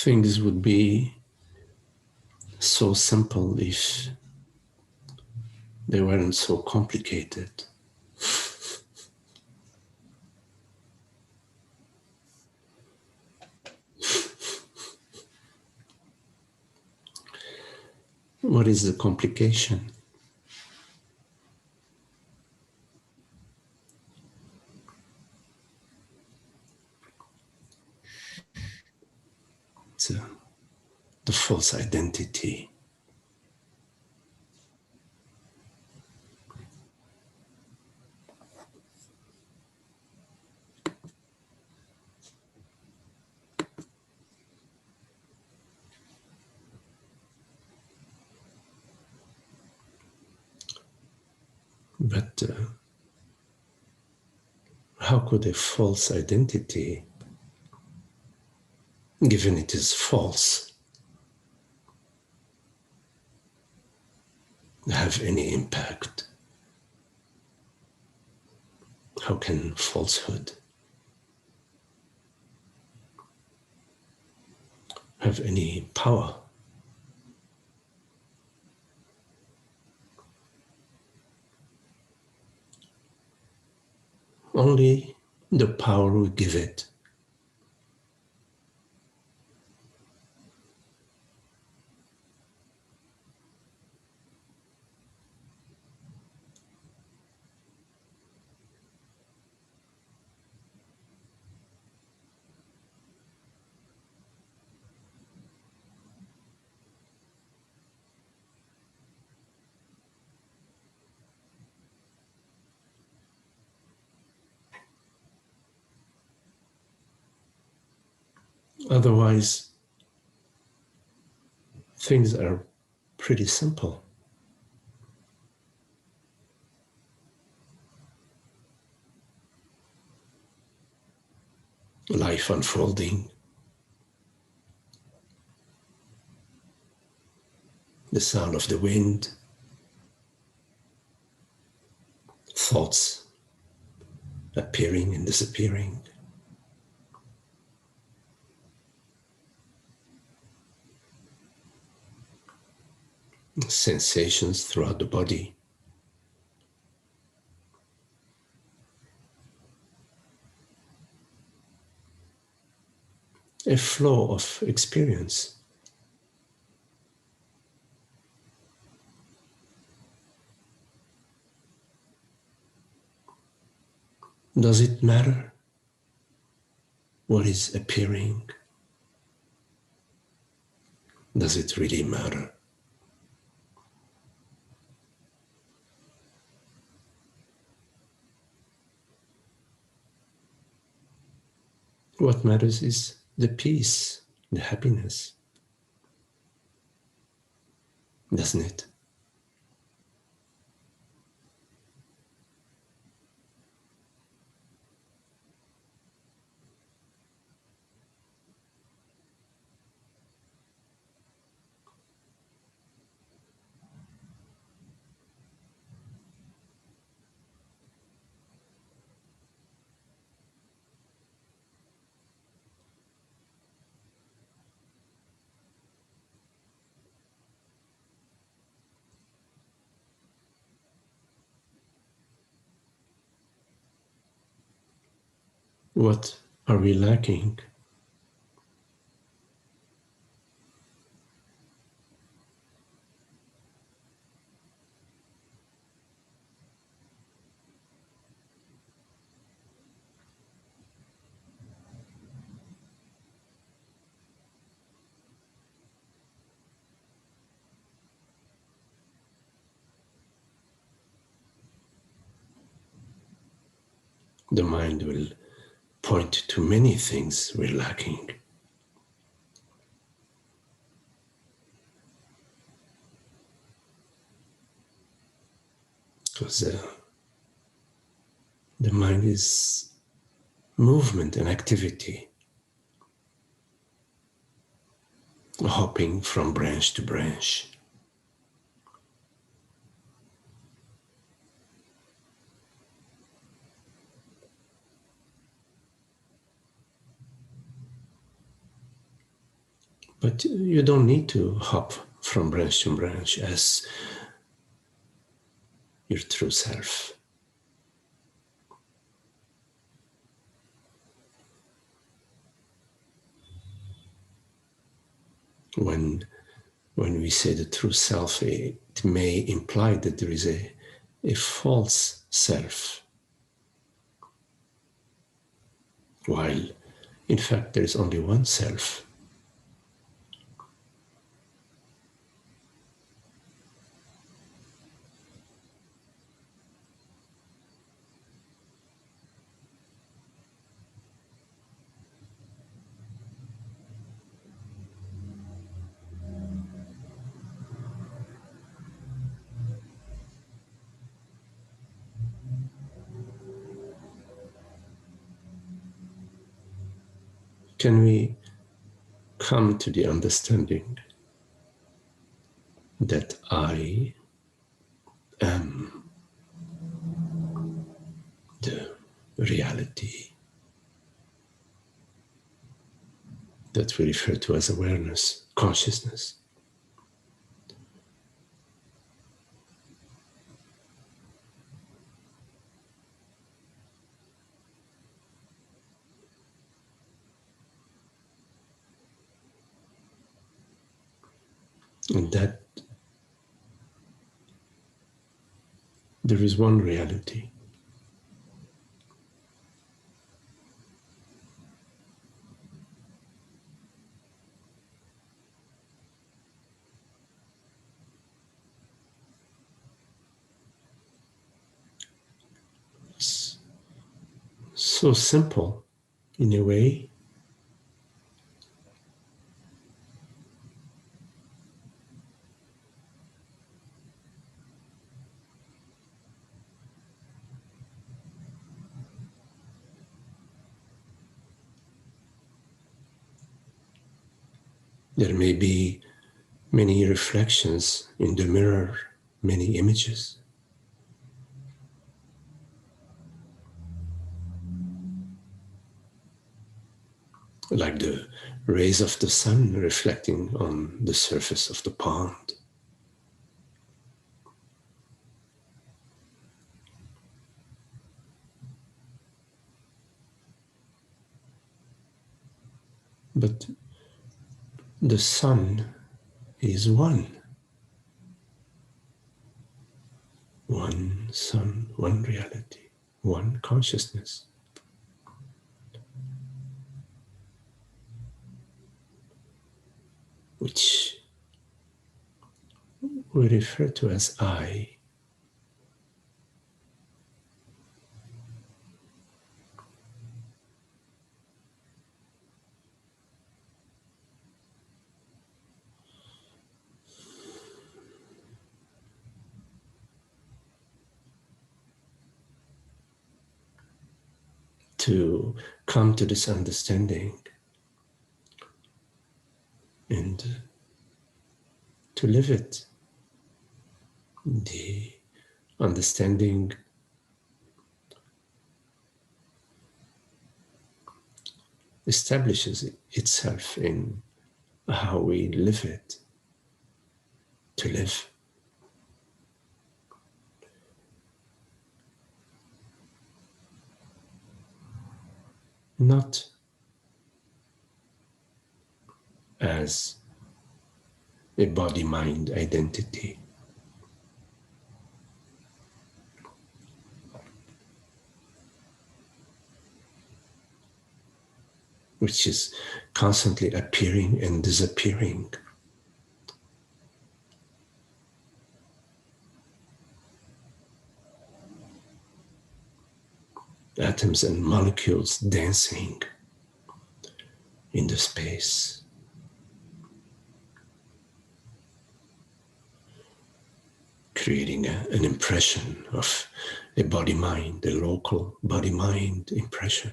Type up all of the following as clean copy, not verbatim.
things would be so simple if they weren't so complicated. What is the complication? It's the false identity. But how could a false identity, given it is false, have any impact? How can falsehood have any power? Only the power we give it. Otherwise, things are pretty simple. Life unfolding, the sound of the wind, thoughts appearing and disappearing, sensations throughout the body. A flow of experience. Does it matter what is appearing? Does it really matter? What matters is the peace, the happiness, doesn't it? What are we lacking? The mind will point to many things we're lacking. Because the mind is movement and activity, hopping from branch to branch. But you don't need to hop from branch to branch as your true self. When we say the true self, it may imply that there is a false self, while in fact there is only one self. Can we come to the understanding that I am the reality that we refer to as awareness, consciousness? And that there is one reality. It's so simple in a way. There may be many reflections in the mirror, many images. Like the rays of the sun reflecting on the surface of the pond. But the sun is one. One sun, one reality, one consciousness. Which we refer to as I. To come to this understanding and to live it. The understanding establishes itself in how we live it. To live. Not as a body-mind identity, which is constantly appearing and disappearing. Atoms and molecules dancing in the space. Creating an impression of a body-mind, a local body-mind impression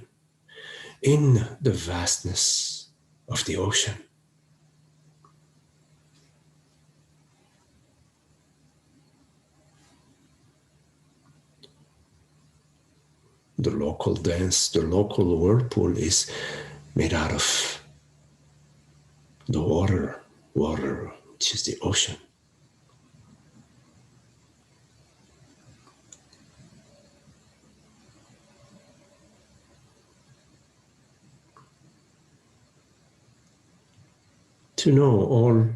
in the vastness of the ocean. The local dance, the local whirlpool is made out of the water, which is the ocean. To know all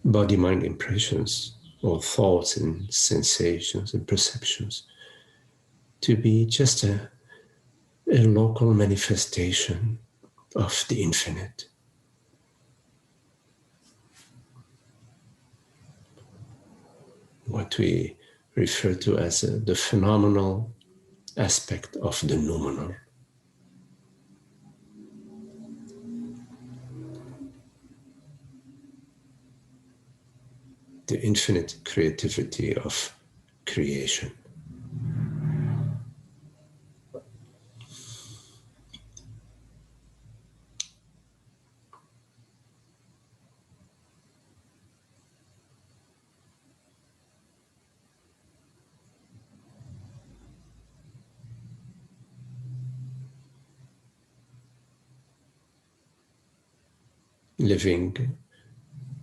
body-mind impressions, all thoughts and sensations and perceptions, to be just a local manifestation of the infinite. What we refer to as the phenomenal aspect of the noumenal. The infinite creativity of creation. Living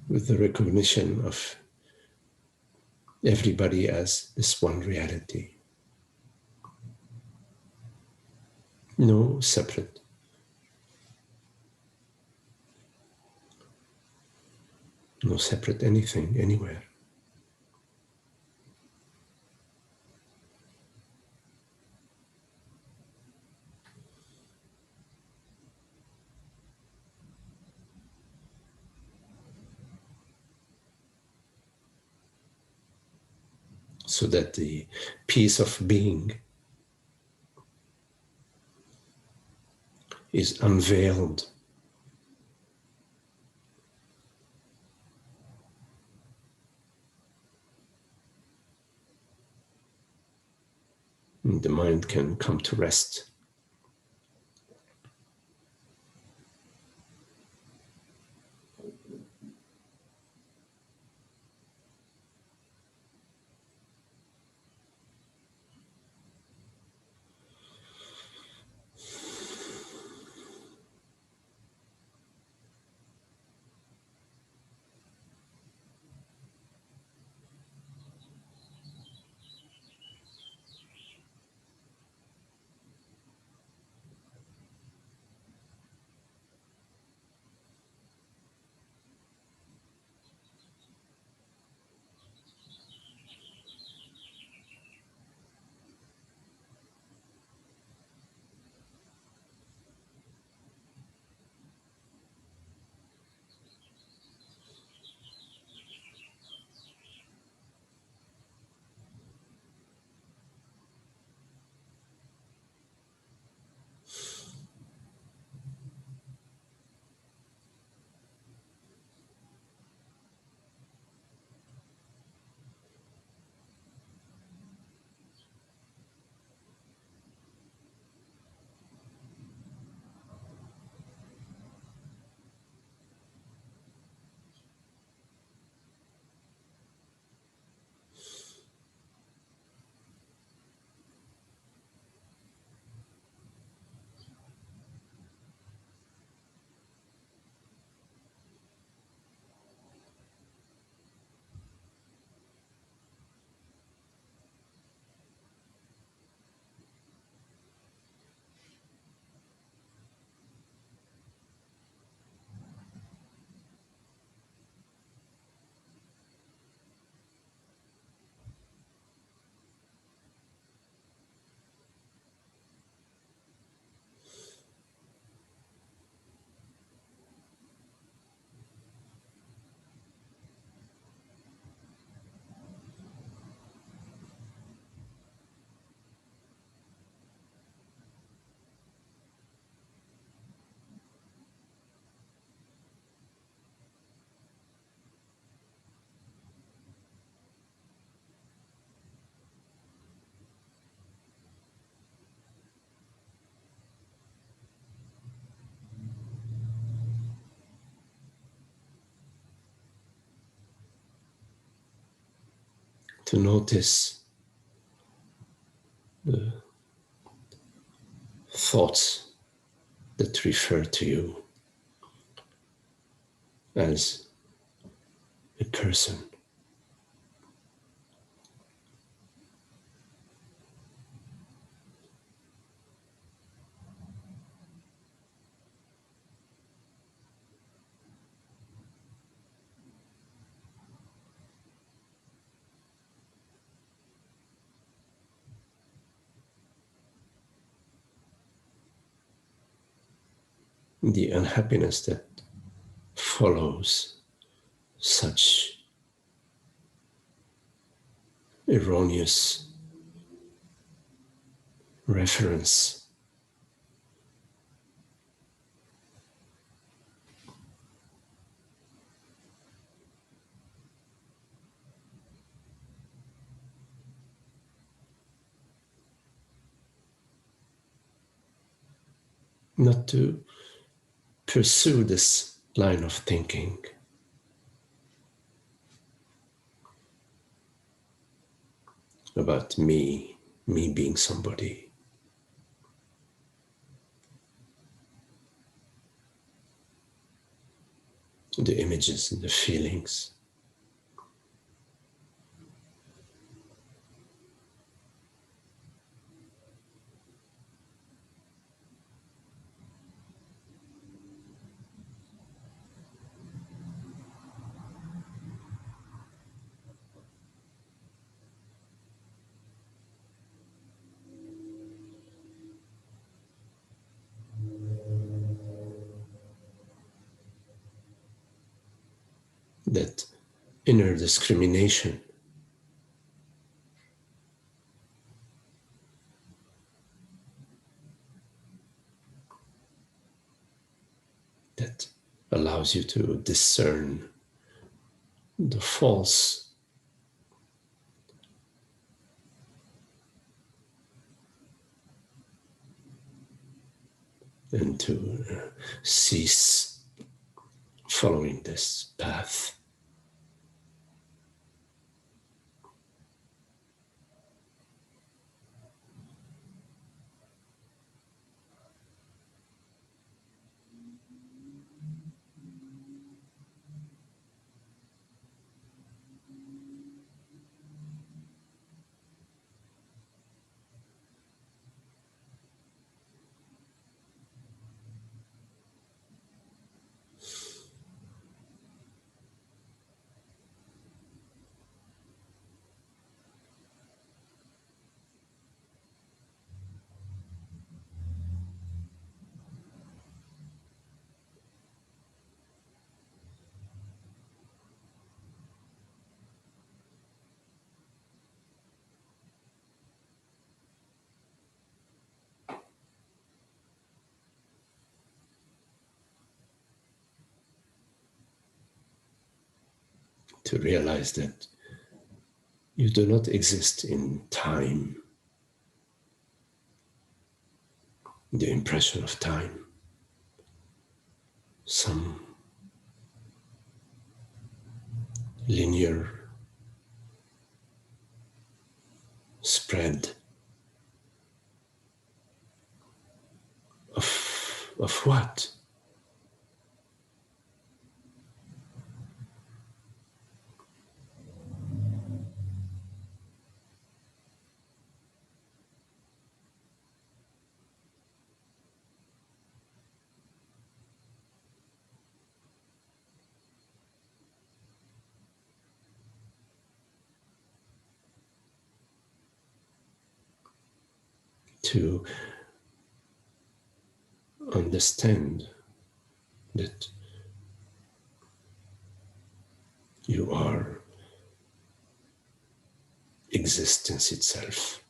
with the recognition of everybody as this one reality. No separate. No separate anything, anywhere. So that the peace of being is unveiled. And the mind can come to rest. To notice the thoughts that refer to you, as a person. The unhappiness that follows such erroneous reference not to pursue this line of thinking about me being somebody. The images and the feelings. That inner discrimination that allows you to discern the false and to cease following this path. To realize that you do not exist in time, the impression of time, some linear spread of what? To understand that you are existence itself.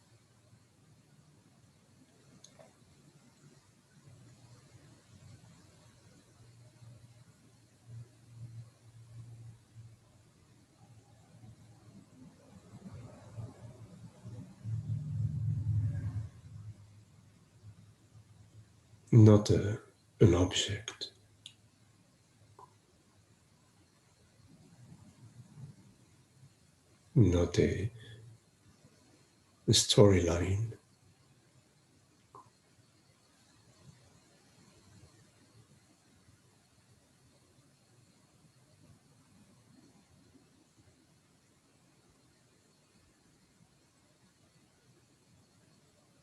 Not an object, not a storyline,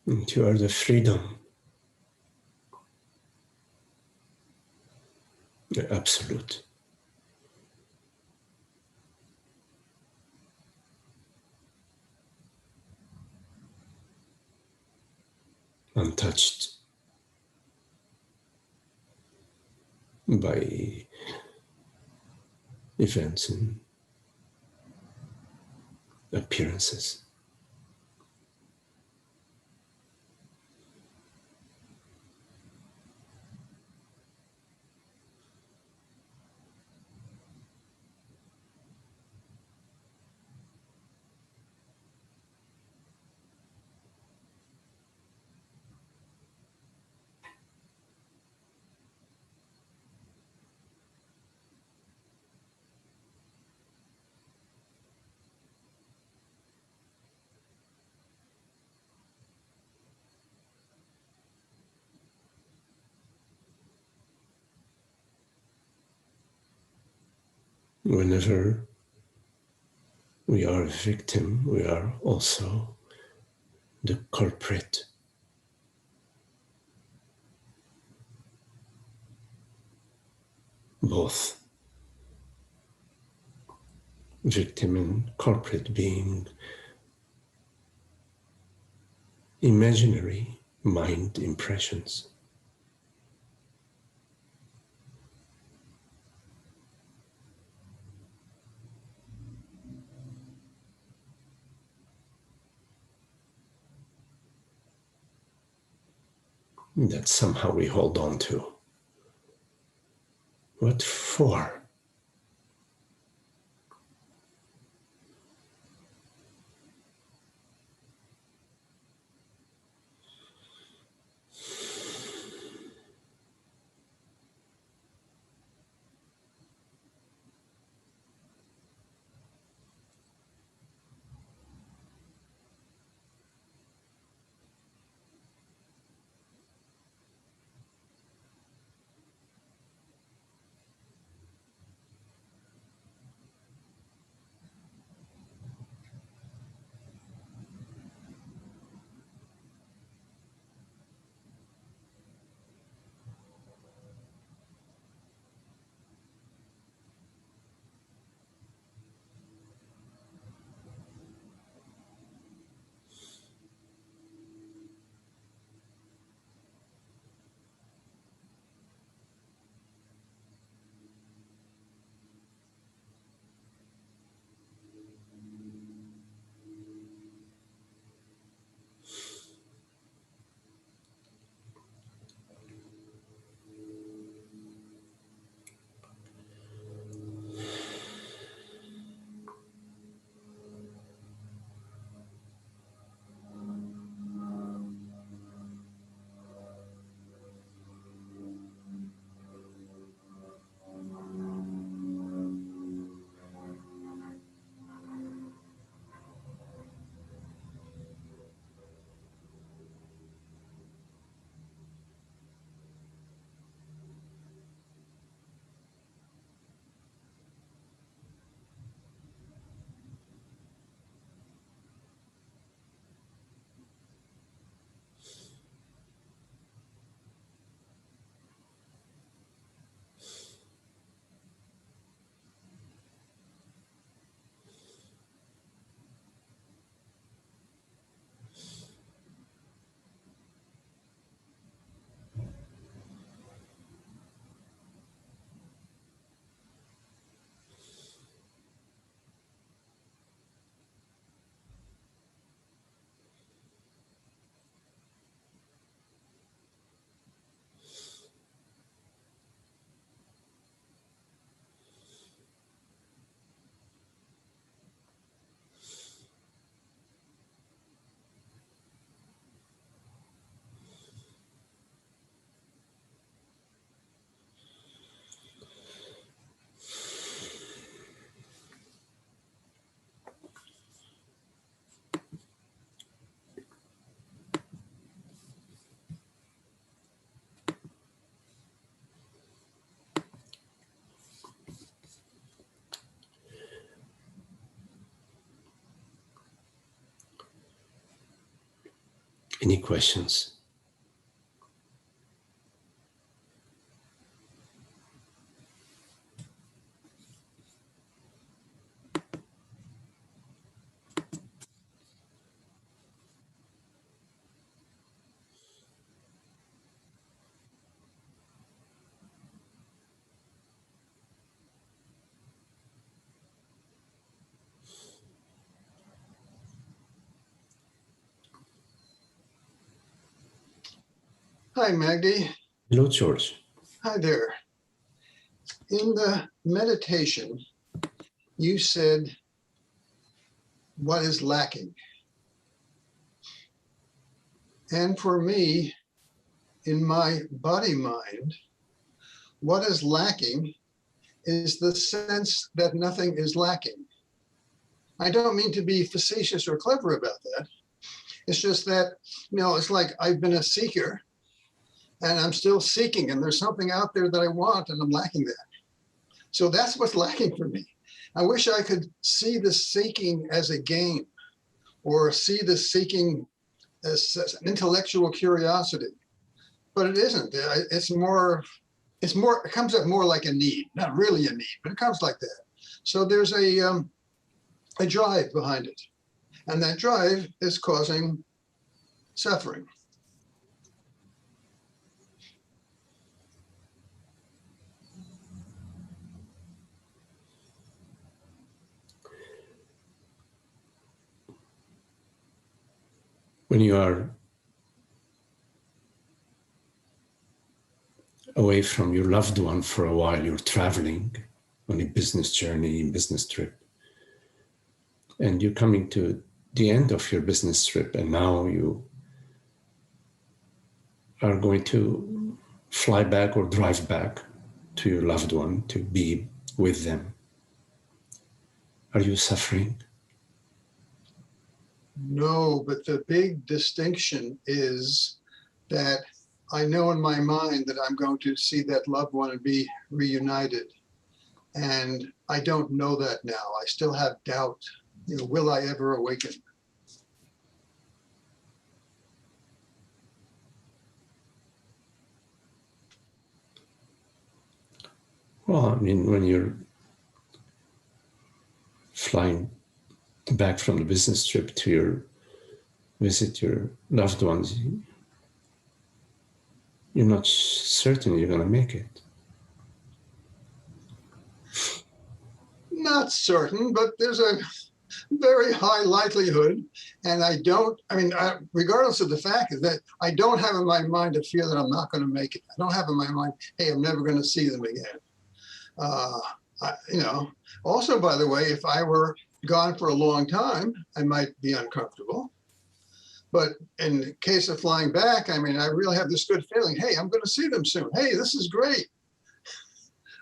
And you are the freedom, the absolute, untouched by events and appearances. Whenever we are a victim, we are also the culprit. Both victim and culprit being imaginary mind impressions. That somehow we hold on to. What for? Any questions? Hi, Magdi. Hello, George. Hi there. In the meditation, you said, what is lacking? And for me, in my body mind, what is lacking is the sense that nothing is lacking. I don't mean to be facetious or clever about that. It's just that, it's like I've been a seeker and I'm still seeking, and there's something out there that I want and I'm lacking that. So that's what's lacking for me. I wish I could see the seeking as a game, or see the seeking as an intellectual curiosity, but it isn't. It comes up more like a need, not really a need, but it comes like that. So there's a drive behind it, and that drive is causing suffering. When you are away from your loved one for a while, you're traveling on a business journey, business trip, and you're coming to the end of your business trip, and now you are going to fly back or drive back to your loved one to be with them. Are you suffering? No, but the big distinction is that I know in my mind that I'm going to see that loved one and be reunited. And I don't know that now. I still have doubt. Will I ever awaken? Well, I mean, when you're flying back from the business trip to visit your loved ones, you're not certain you're going to make it. Not certain, but there's a very high likelihood. And regardless of the fact that I don't have in my mind a fear that I'm not going to make it. I don't have in my mind, hey, I'm never going to see them again. Also, by the way, if I were gone for a long time, I might be uncomfortable. But in the case of flying back, I really have this good feeling, hey, I'm going to see them soon. Hey, this is great.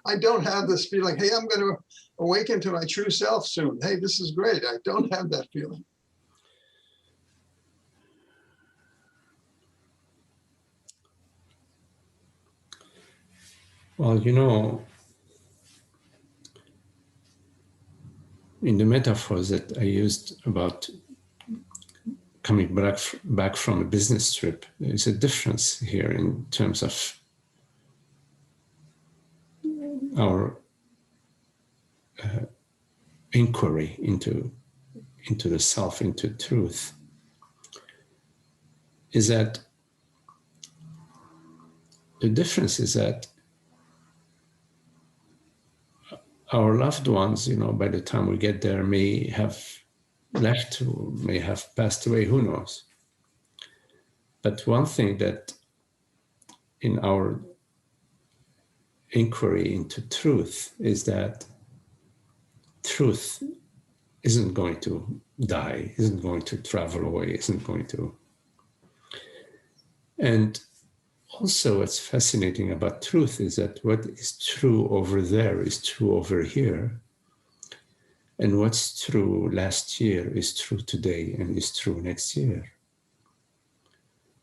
I don't have this feeling, hey, I'm going to awaken to my true self soon. Hey, this is great. I don't have that feeling. Well, in the metaphors that I used about coming back from a business trip, there's a difference here in terms of our inquiry into the self, into truth, is that the difference is that our loved ones, by the time we get there, may have left, may have passed away, who knows. But one thing that in our inquiry into truth is that truth isn't going to die, isn't going to travel away, isn't going to. And also what's fascinating about truth is that what is true over there is true over here. And what's true last year is true today and is true next year.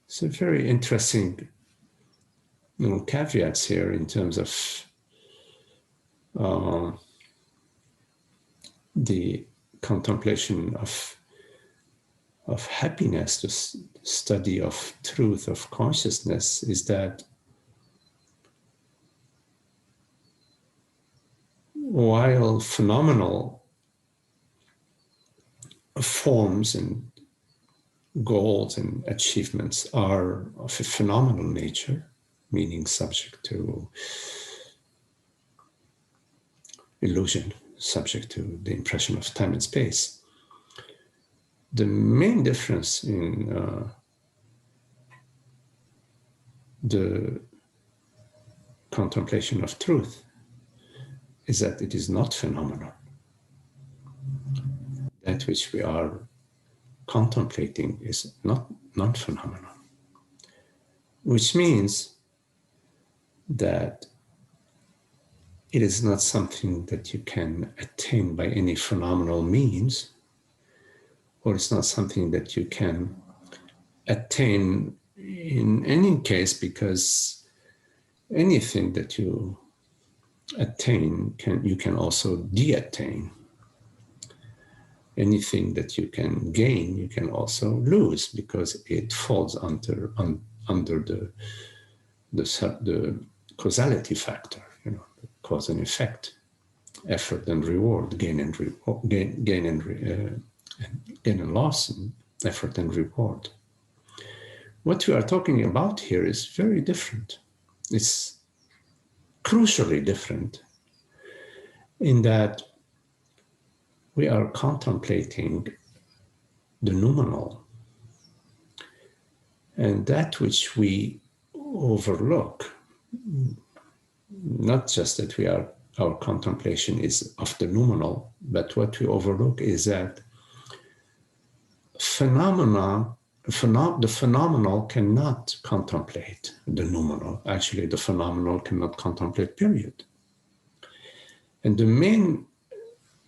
It's a very interesting caveats here in terms of the contemplation of of happiness, the study of truth, of consciousness, is that while phenomenal forms and goals and achievements are of a phenomenal nature, meaning subject to illusion, subject to the impression of time and space, the main difference in the contemplation of truth is that it is not phenomenal. That which we are contemplating is not non-phenomenal, which means that it is not something that you can attain by any phenomenal means, or it's not something that you can attain in any case, because anything that you attain you can also de-attain. Anything that you can gain, you can also lose, because it falls under the causality factor, cause and effect, effort and reward, gain and loss, and effort and reward. What we are talking about here is very different. It's crucially different in that we are contemplating the noumenal, and that which we overlook, not just that our contemplation is of the noumenal, but what we overlook is that the phenomenal cannot contemplate the noumenal. Actually, the phenomenal cannot contemplate, period. And the main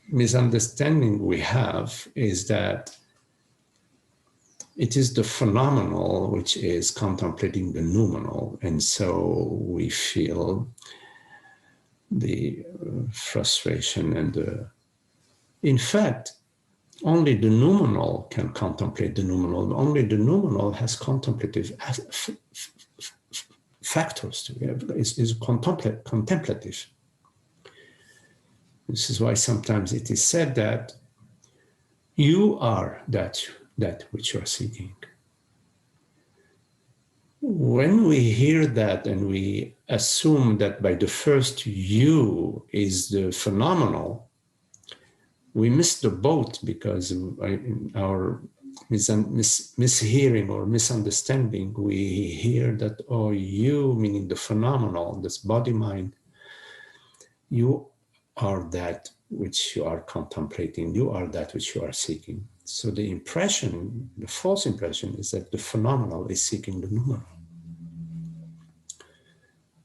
misunderstanding we have is that it is the phenomenal which is contemplating the noumenal, and so we feel the frustration and in fact, only the noumenal can contemplate the noumenal. Only the noumenal has contemplative factors to it. Is contemplative. This is why sometimes it is said that you are that which you are seeking. When we hear that and we assume that by the first you is the phenomenal, we miss the boat, because in our mishearing or misunderstanding, we hear that, oh, you, meaning the phenomenal, this body mind, you are that which you are contemplating, you are that which you are seeking. So the impression, the false impression, is that the phenomenal is seeking the noumenal.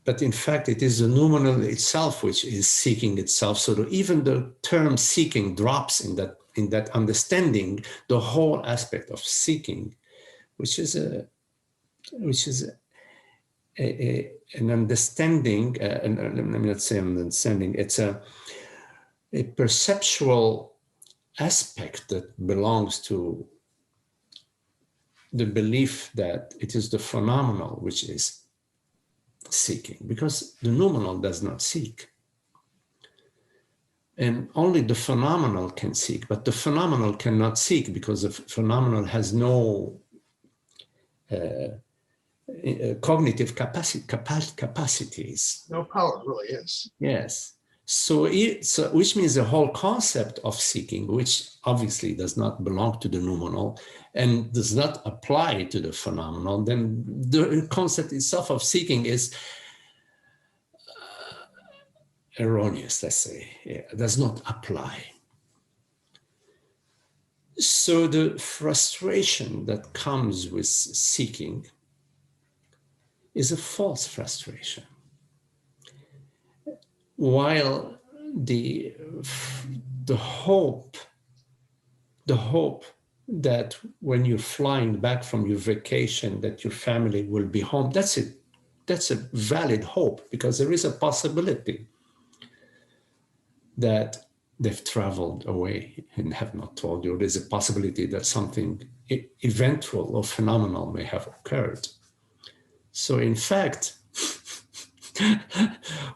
But in fact, it is the noumenal itself which is seeking itself. So that even the term seeking drops in that understanding the whole aspect of seeking, which is an understanding. Let me not say an understanding. It's a perceptual aspect that belongs to the belief that it is the phenomenal which is seeking, because the noumenal does not seek. And only the phenomenal can seek, but the phenomenal cannot seek because the phenomenal has no cognitive capacities. No power, really is. Yes. So which means the whole concept of seeking, which obviously does not belong to the noumenal and does not apply to the phenomenal, then the concept itself of seeking is erroneous, let's say. It does not apply. So the frustration that comes with seeking is a false frustration. While the hope that when you're flying back from your vacation that your family will be home, that's a valid hope, because there is a possibility that they've traveled away and have not told you. There's a possibility that something eventual or phenomenal may have occurred. So in fact,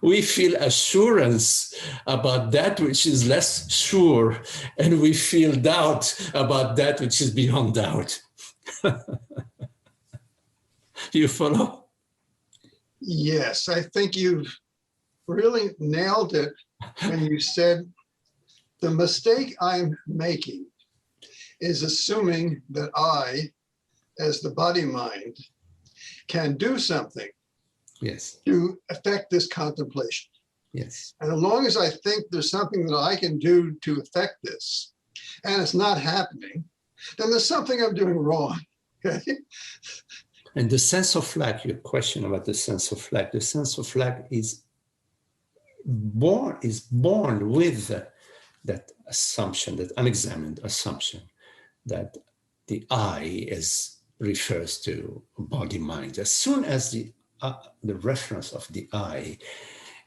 we feel assurance about that which is less sure, and we feel doubt about that which is beyond doubt. You follow? Yes, I think you've really nailed it when you said the mistake I'm making is assuming that I, as the body-mind, can do something Yes. to affect this contemplation. Yes. And as long as I think there's something that I can do to affect this, and it's not happening, then there's something I'm doing wrong. Okay? And the sense of lack, your question about the sense of lack is born with that assumption, that unexamined assumption that the I refers to body mind. As soon as the reference of the I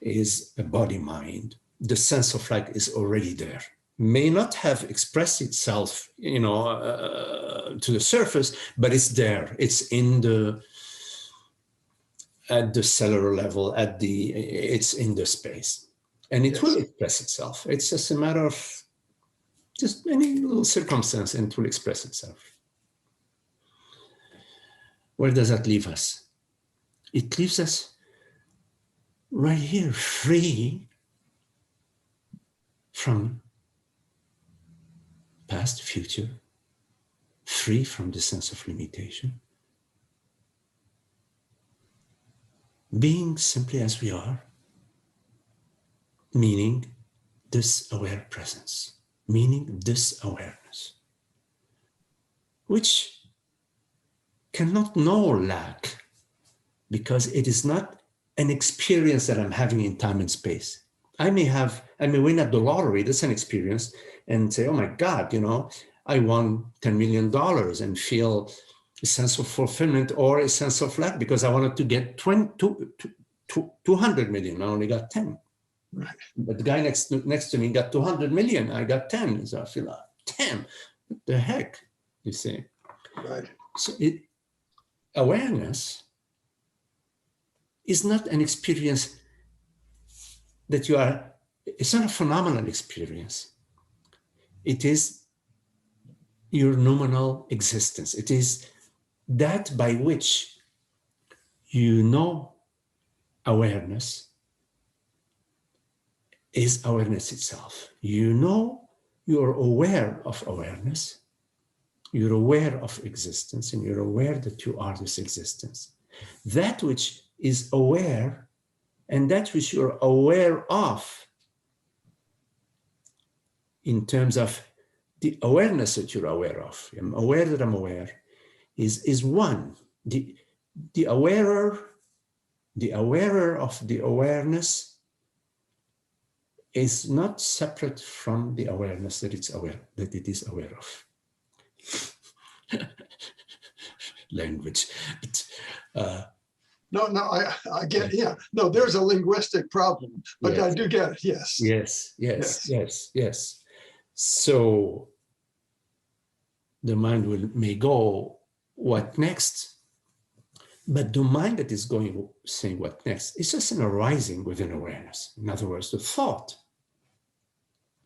is a body mind, the sense of lack is already there. May not have expressed itself, to the surface, but it's there. It's at the cellular level, it's in the space, and it will express itself. It's just a matter of just any little circumstance, and it will express itself. Where does that leave us? It leaves us right here, free from past, future, free from the sense of limitation, being simply as we are, meaning this aware presence, meaning this awareness, which cannot know lack, because it is not an experience that I'm having in time and space. I may win at the lottery, that's an experience, and say, oh my God, I won $10 million and feel a sense of fulfillment or a sense of lack because I wanted to get 200 million. I only got 10. Right. But the guy next to me got 200 million. I got 10. So I feel like, damn, what the heck, you see? Right. So awareness is not an experience that it's not a phenomenal experience. It is your noumenal existence. It is that by which awareness is awareness itself. You're aware of awareness, you're aware of existence, and you're aware that you are this existence. That which is aware and that which you're aware of in terms of the awareness that you're aware of. I'm aware that I'm aware is one. The awarer of the awareness is not separate from the awareness that it is aware of. Language. No, I get, yeah. No, there's a linguistic problem, but yes. I do get it, yes. Yes. So the mind may go, what next? But the mind that is saying what next is just an arising within awareness. In other words, the thought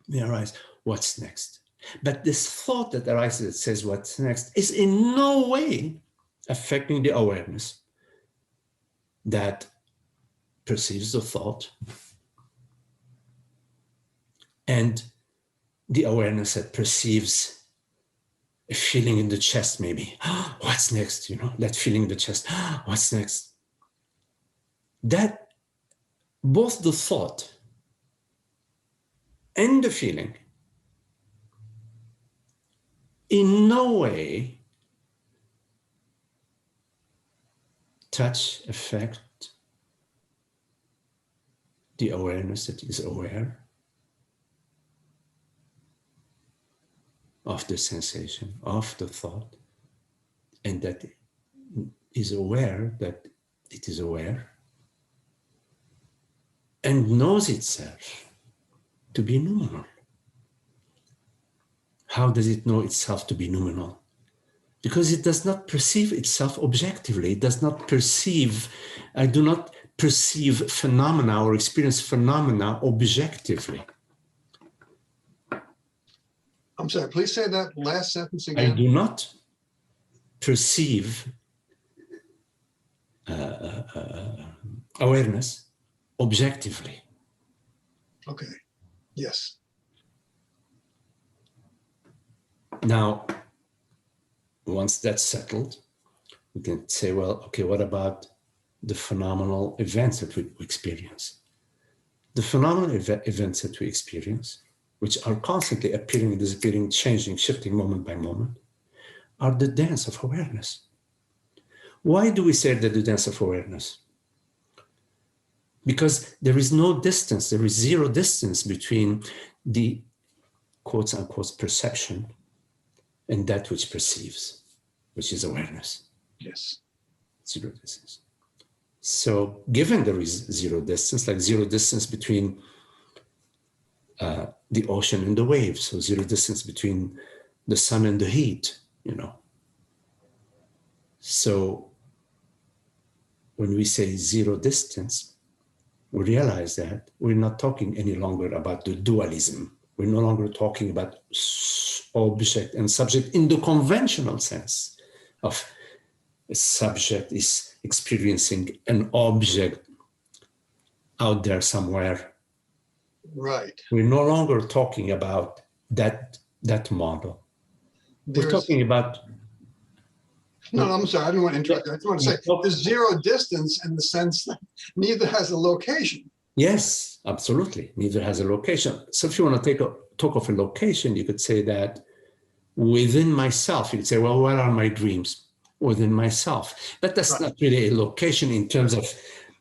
may arise, what's next? But this thought that arises that says what's next is in no way affecting the awareness that perceives the thought and the awareness that perceives a feeling in the chest, maybe. What's next? That feeling in the chest. What's next? That both the thought and the feeling in no way touch, affect the awareness that is aware of the sensation, of the thought, and that is aware that it is aware and knows itself to be noumenal. How does it know itself to be noumenal? because it does not perceive itself objectively. It does not perceive, I do not perceive phenomena or experience phenomena objectively. I'm sorry, please say that last sentence I again. do not perceive awareness objectively. Okay, yes. Now, once that's settled, we can say, well, okay, what about the phenomenal events that we experience? The phenomenal events that we experience, which are constantly appearing, disappearing, changing, shifting moment by moment, are the dance of awareness. Why do we say that the dance of awareness? Because there is no distance, there is zero distance between the quotes unquote perception and that which perceives, which is awareness. Yes. Zero distance. So given there is zero distance, like zero distance between the ocean and the waves, so zero distance between the sun and the heat, you know. So when we say zero distance, we realize that we're not talking any longer about the dualism. We're no longer talking about object and subject in the conventional sense of a subject is experiencing an object out there somewhere. Right. We're no longer talking about that model. We're talking about... No, I'm sorry, I didn't want to interrupt you. I just want to say there's zero distance in the sense that neither has a location. Yes, absolutely. Neither has a location. So if you want to talk of a location, you could say that within myself, you could say, well, what are my dreams? Within myself. But that's not really a location in terms of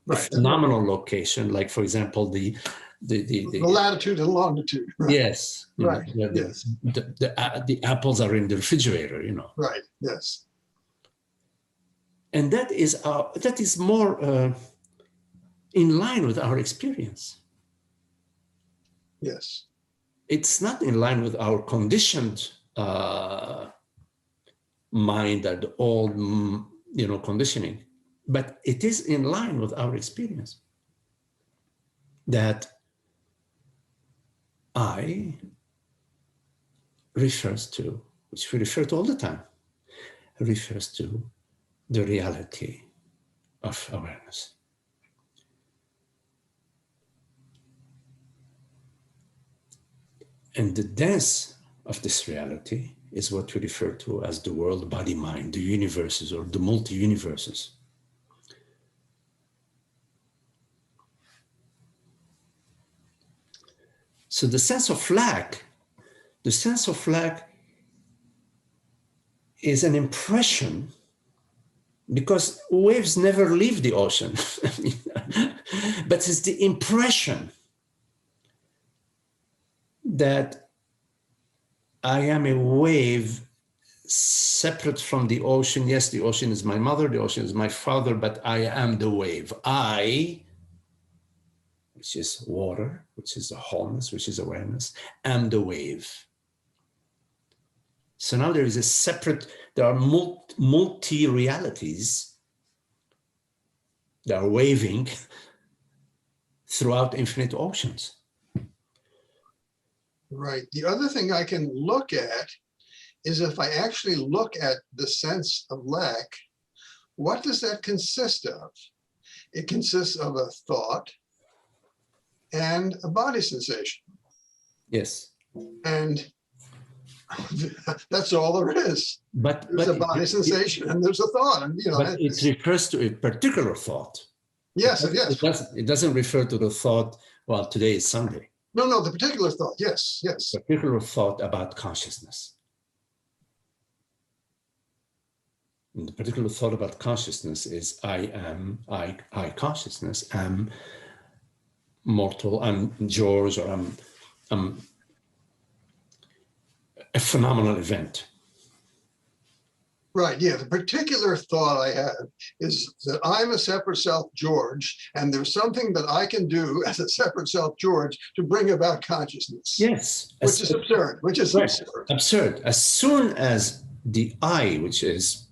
a phenomenal location, like, for example, the latitude and longitude. Right. Yes. Right. Yes. The apples are in the refrigerator, you know. Right. Yes. And that is more in line with our experience. Yes. It's not in line with our conditioned mind and old, conditioning, but it is in line with our experience. That I refers to, which we refer to all the time, refers to the reality of awareness. And the dance of this reality is what we refer to as the world, body, mind, the universes or the multi-universes. So the sense of lack is an impression, because waves never leave the ocean. But it's the impression that I am a wave separate from the ocean. Yes, the ocean is my mother, the ocean is my father, but I am the wave. I, which is water, which is the wholeness, which is awareness, am the wave. So now there is a separate, there are multi-realities that are waving throughout infinite oceans. Right. The other thing I can look at is if I actually look at the sense of lack, what does that consist of? It consists of a thought and a body sensation. Yes. And that's all there is. But there's a body sensation and there's a thought. And, but it refers to a particular thought. Yes, yes. It doesn't refer to the thought, well, today is Sunday. No, the particular thought. Yes, yes. Particular thought about consciousness. And the particular thought about consciousness is I consciousness am mortal, I'm George, or I'm a phenomenal event. Right, yeah, the particular thought I have is that I'm a separate self, George, and there's something that I can do as a separate self, George, to bring about consciousness. Yes. Which is absurd, Absurd. As soon as the I, which is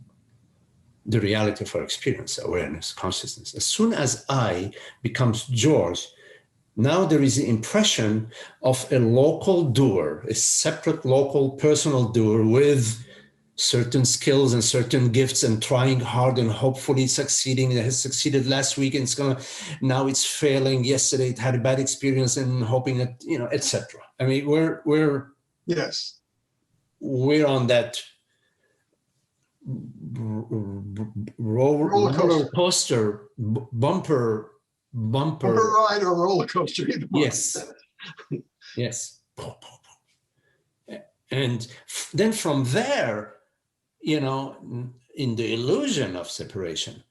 the reality of our experience, awareness, consciousness. As soon as I becomes George, now there is the impression of a local doer, a separate local personal doer with certain skills and certain gifts and trying hard and hopefully succeeding. It has succeeded last week and now it's failing. Yesterday it had a bad experience and hoping that, etc. I mean, we're Yes. We're on that roller coaster, bumper ride or roller coaster. Either one. Yes. And then from there, in the illusion of separation,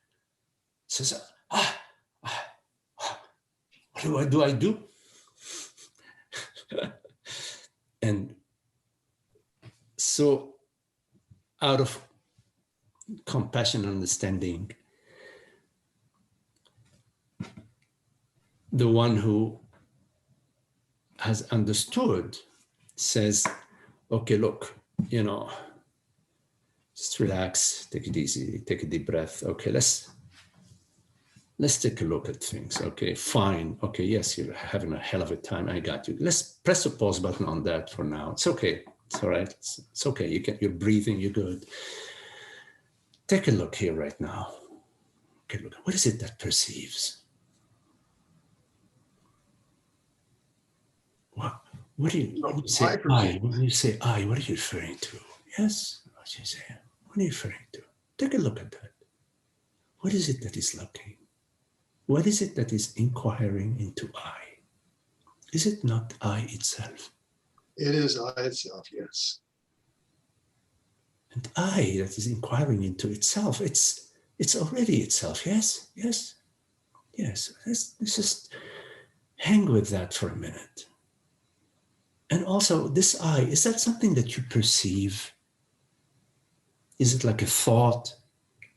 says, what do I do? And so out of compassion and understanding, the one who has understood says, okay, look, just relax, take it easy, take a deep breath. Okay, let's take a look at things. Okay, fine. Okay, yes, you're having a hell of a time. I got you. Let's press the pause button on that for now. It's okay. It's all right. It's okay. You're breathing. You're good. Take a look here right now. Okay, look. What is it that perceives? What do you say I? When you say I, what are you referring to? Yes, what you say. What are you referring to? Take a look at that. What is it that is looking? What is it that is inquiring into I? Is it not I itself? It is I itself, yes. And I that is inquiring into itself, it's already itself, yes. Let's just hang with that for a minute. And also, this I, is that something that you perceive? Is it like a thought?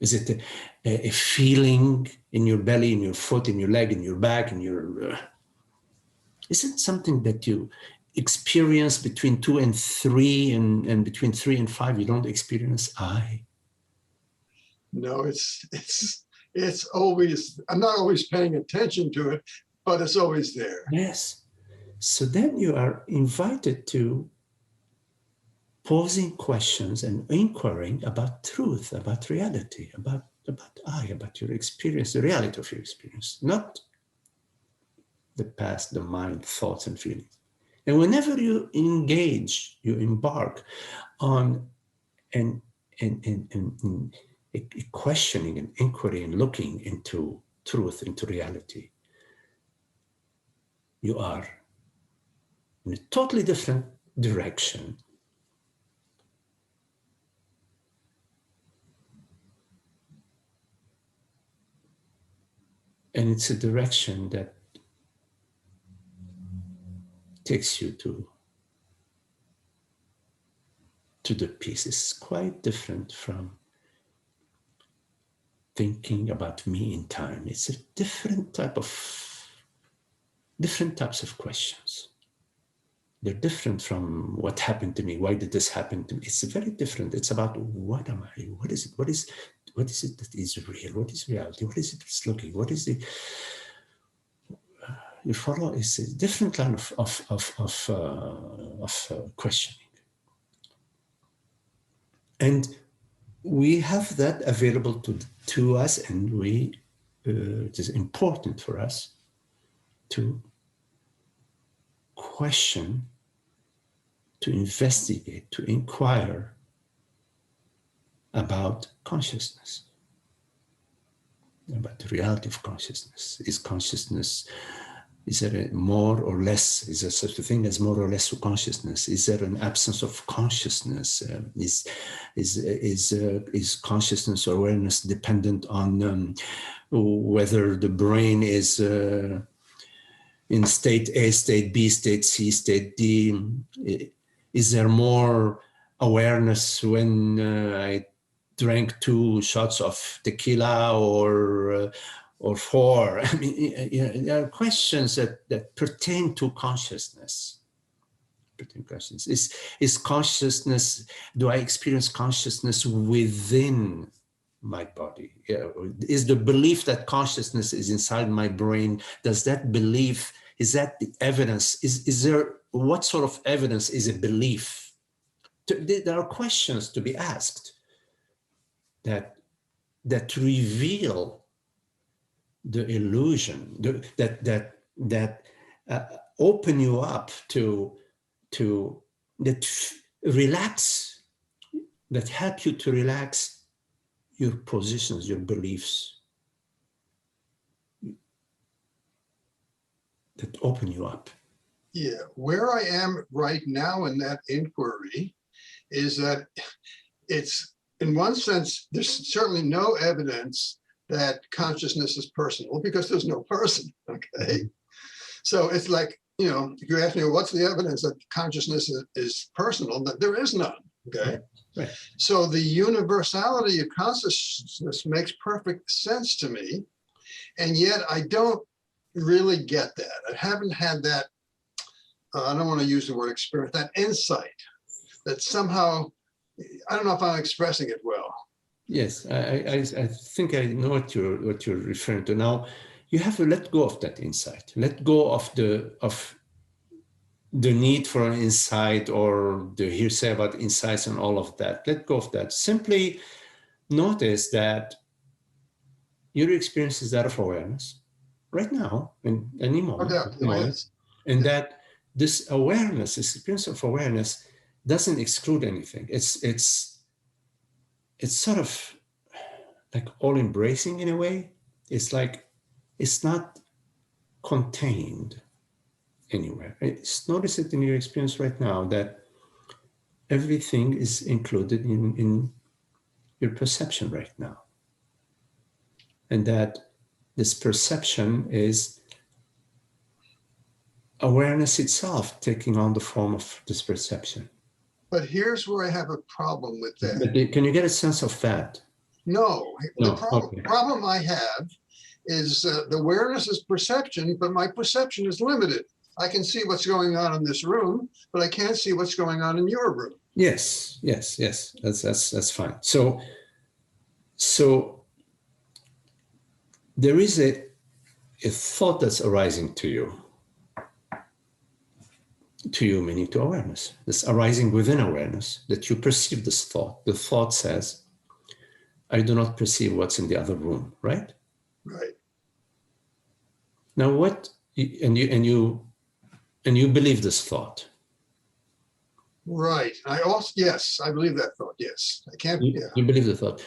Is it a feeling in your belly, in your foot, in your leg, in your back, in your... Is it something that you experience between 2 and 3 and between 3 and 5? You don't experience I? No, it's always, I'm not always paying attention to it, but it's always there. Yes. So then you are invited to posing questions and inquiring about truth, about reality, about I, about your experience, the reality of your experience, not the past, the mind, thoughts, and feelings. And whenever you engage, you embark on a questioning and inquiry and looking into truth, into reality, you are in a totally different direction. And it's a direction that takes you to the peace. It's quite different from thinking about me in time. It's a different types of questions. They're different from what happened to me. Why did this happen to me? It's very different. It's about what am I? What is it? What is it that is real? What is reality? What is it that's looking? What is the... you follow? It's a different kind of questioning. And we have that available to us, and it is important for us to question, to investigate, to inquire about consciousness, about the reality of consciousness. Is there a more or less? Is there such a thing as more or less consciousness? Is there an absence of consciousness? Is consciousness or awareness dependent on whether the brain is in state A, state B, state C, state D? Is there more awareness when I drank 2 shots of tequila or 4? I mean, there are questions that pertain to consciousness, interpreting consciousness. Is consciousness, do I experience consciousness within my body? Is the belief that consciousness is inside my brain, does that belief, is that the evidence? Is there, what sort of evidence is a belief? There are questions to be asked that reveal the illusion, that open you up to that relax, that help you to relax your positions, your beliefs, that open you up. Yeah, where I am right now in that inquiry is that it's, in one sense, there's certainly no evidence that consciousness is personal because there's no person, okay? So it's like, you know, if you ask me, what's the evidence that consciousness is personal? There is none, okay? Right. So the universality of consciousness makes perfect sense to me, and yet I don't really get that. I haven't had that, I don't want to use the word experience, that insight that somehow, I don't know if I'm expressing it well. Yes, I think I know what you're referring to. Now, you have to let go of that insight. Let go of the need for an insight or the hearsay about insights and all of that. Let go of that. Simply notice that your experience is that of awareness right now, in any moment. Yes. And that this awareness, this experience of awareness, doesn't exclude anything. It's sort of like all embracing in a way. It's like, it's not contained anywhere. Notice it in your experience right now that everything is included in your perception right now. And that this perception is awareness itself taking on the form of this perception. But here's where I have a problem with that. But can you get a sense of that? No, No. The problem I have is the awareness is perception, but my perception is limited. I can see what's going on in this room, but I can't see what's going on in your room. Yes. That's fine. So there is a thought that's arising to you meaning to awareness. This arising within awareness, that you perceive this thought. The thought says, I do not perceive what's in the other room, right? Right. Now what, and you believe this thought. Right. Yes, I believe that thought. Yes. I can't. You believe the thought.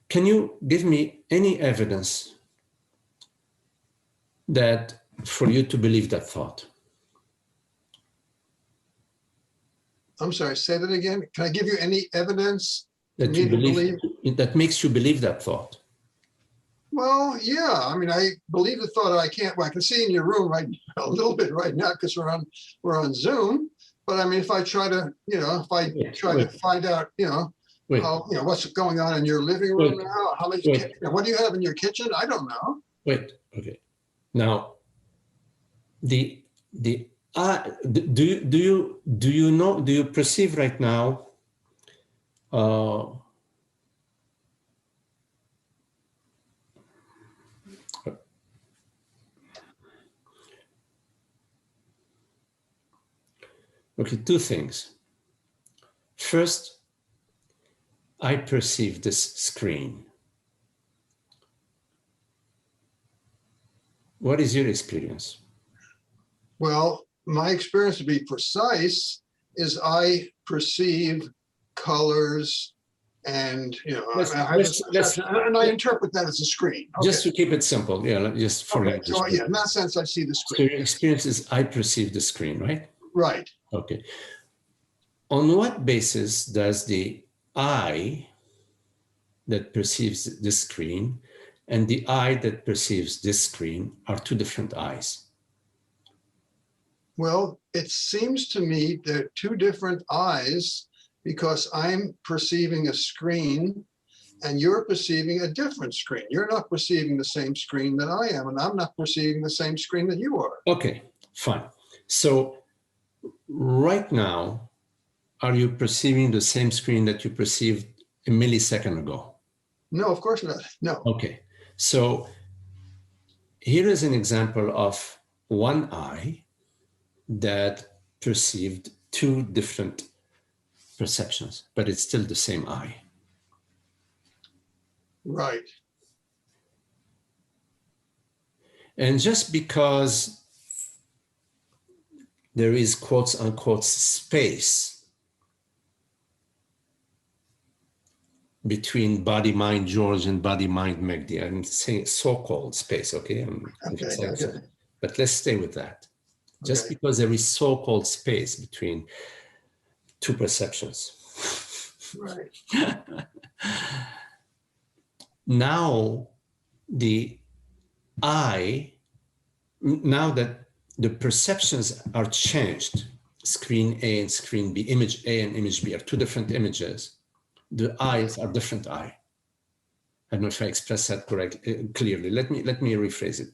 Can you give me any evidence that for you to believe that thought? I'm sorry, say that again. Can I give you any evidence that you believe that makes you believe that thought? Well, yeah. I mean, I believe the thought. I can see in your room right now, a little bit right now because we're on Zoom. But I mean, if I try to, to find out, how, what's going on in your living room now, how many, what do you have in your kitchen? I don't know. Okay. Now, do you perceive right now? Okay, two things. First, I perceive this screen. What is your experience? Well, my experience, to be precise, is I perceive colors and, and I interpret that as a screen. Okay. Just to keep it simple, just for So in that sense, I see the screen. So your experience is I perceive the screen, right? Right. Okay. On what basis does the I that perceives this screen and the I that perceives this screen are two different eyes? Well, it seems to me they're two different eyes because I'm perceiving a screen and you're perceiving a different screen. You're not perceiving the same screen that I am, and I'm not perceiving the same screen that you are. Okay, fine. So Right now, are you perceiving the same screen that you perceived a millisecond ago? No, of course not. No. Okay. So here is an example of one eye that perceived two different perceptions, but it's still the same eye. Right. And just because there is quotes unquote space between body mind George and body mind Magdi, I'm saying so-called space, okay? Okay. But let's stay with that. Just Okay. because there is so-called space between two perceptions. Right. Now the eye, now that the perceptions are changed, screen A and screen B, image A and image B are two different images. The eyes are different eye. I don't know if I expressed that correctly, clearly. Let me rephrase it.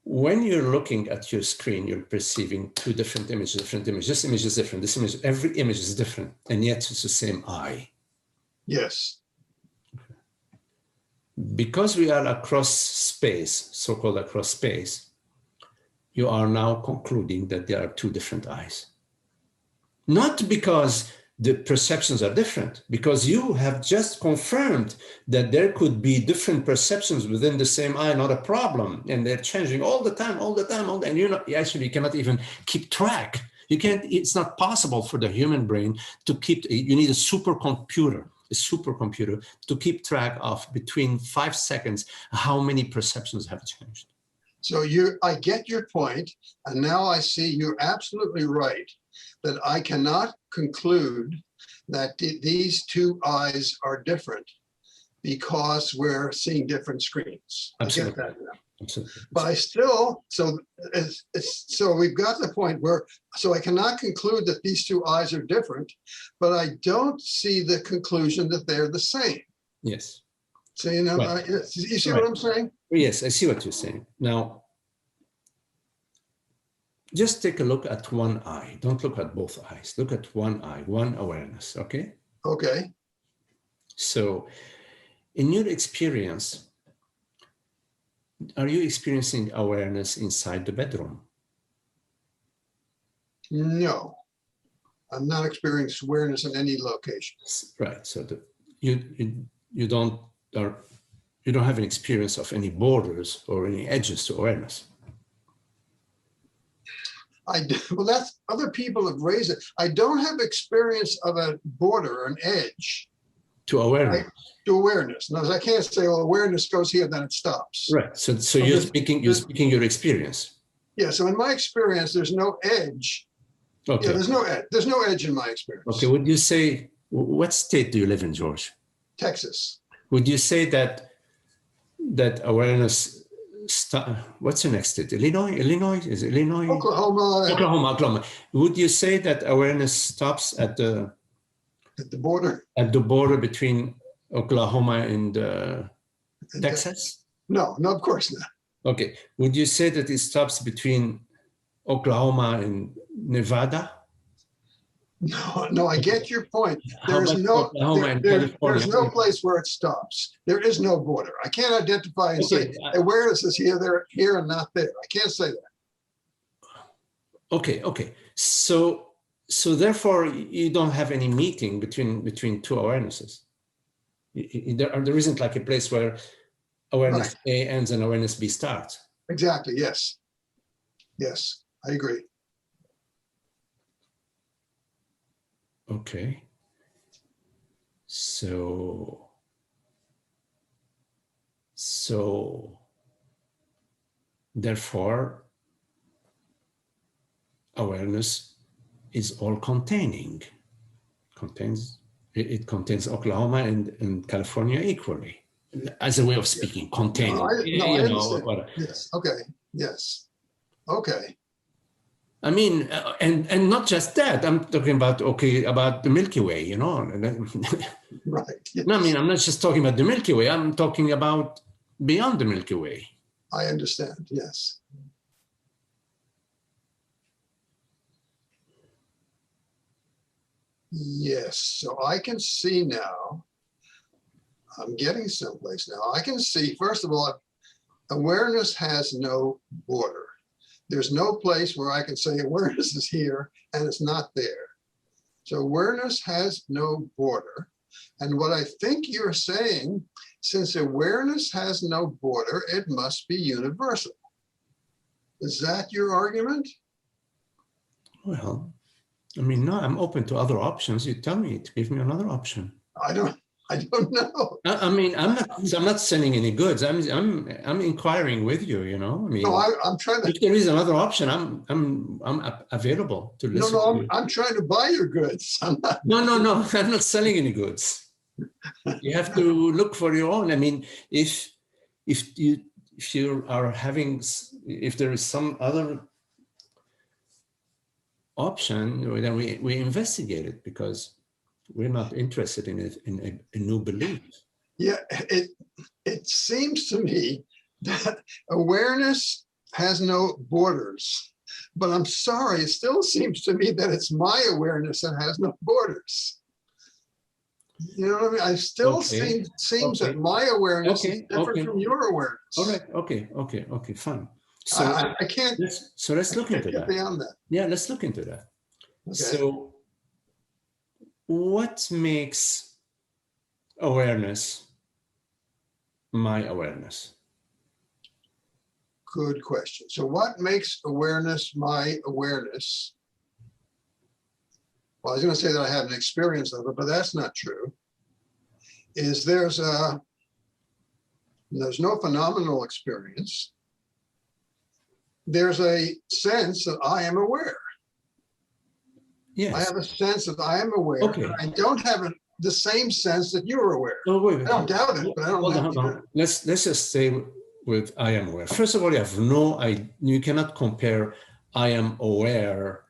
When you're looking at your screen, you're perceiving two different images, This image is different. This image, every image is different, and yet it's the same eye. Yes. Because we are across space, so-called across space, you are now concluding that there are two different eyes. Not because the perceptions are different, because you have just confirmed that there could be different perceptions within the same eye, not a problem, and they're changing all the time, and you cannot even keep track. You can't, it's not possible for the human brain to keep, you need a supercomputer to keep track of between 5 seconds how many perceptions have changed. So I get your point, and now I see you're absolutely right that I cannot conclude that these two eyes are different because we're seeing different screens. Absolutely. I get that now. Absolutely. But I still, so we've got the point where, so I cannot conclude that these two eyes are different, but I don't see the conclusion that they're the same. Yes. So, you know, right. you see right. What I'm saying? Yes, I see what you're saying. Now, just take a look at one eye. Don't look at both eyes. Look at one eye, one awareness, okay? Okay. So, in your experience, are you experiencing awareness inside the bedroom? No, I'm not experiencing awareness in any location. Right. So you don't have an experience of any borders or any edges to awareness. I do. Well, that's other people have raised it. I don't have experience of a border or an edge to awareness. To awareness. Now, I can't say, well, awareness goes here, then it stops. Right. So you're speaking your experience. Yeah. So in my experience, there's no edge. Okay. Yeah, there's no edge. There's no edge in my experience. Okay. Would you say, what state do you live in, George? Texas. Would you say that awareness? What's the next state? Illinois? Is it Illinois? Oklahoma. Would you say that awareness stops at the border? At the border between Oklahoma and Texas? No, of course not. Okay. Would you say that it stops between Oklahoma and Nevada? No, I get your point. There's no place where it stops. There is no border. I can't identify and say awareness is here and not there. I can't say that. Okay. So therefore, you don't have any meeting between two awarenesses. There isn't like a place where awareness A ends and awareness B starts. Exactly. Yes, I agree. Okay. So therefore, awareness is all containing. It contains Oklahoma and California equally, as a way of speaking, containing. I understand. Yes. Okay. Yes. Okay. I mean, and not just that. I'm talking about the Milky Way, you know. Right. Yes. No, I mean, I'm not just talking about the Milky Way. I'm talking about beyond the Milky Way. I understand. Yes. Yes, so I can see now, I'm getting someplace now. I can see, first of all, awareness has no border. There's no place where I can say awareness is here and it's not there. So awareness has no border. And what I think you're saying, since awareness has no border, it must be universal. Is that your argument? Well, I mean, no, I'm open to other options. You tell me, give me another option. I don't know. I mean, I'm not selling any goods. I'm inquiring with you. You know, I mean, No, I'm trying to. If there is another option, I'm available to listen. No, I'm trying to buy your goods. I'm not. No. I'm not selling any goods. You have to look for your own. I mean, if you are having, if there is some other option, then we investigate it, because we're not interested in a new belief. Yeah, it seems to me that awareness has no borders, but I'm sorry, it still seems to me that it's my awareness that has no borders. You know what I mean? I still seems that my awareness is different from your awareness. All right. Okay. Fine. So I can't. Let's look into that. Beyond that. Yeah, let's look into that. Okay. So, what makes awareness my awareness? Good question. So, what makes awareness my awareness? Well, I was going to say that I have an experience of it, but that's not true. Is there's no phenomenal experience. There's a sense that I am aware. Yes. I have a sense that I am aware. Okay. I don't have the same sense that you're aware. Oh, wait. I don't doubt it, but I don't know. Let's just stay with I am aware. First of all, you cannot compare I am aware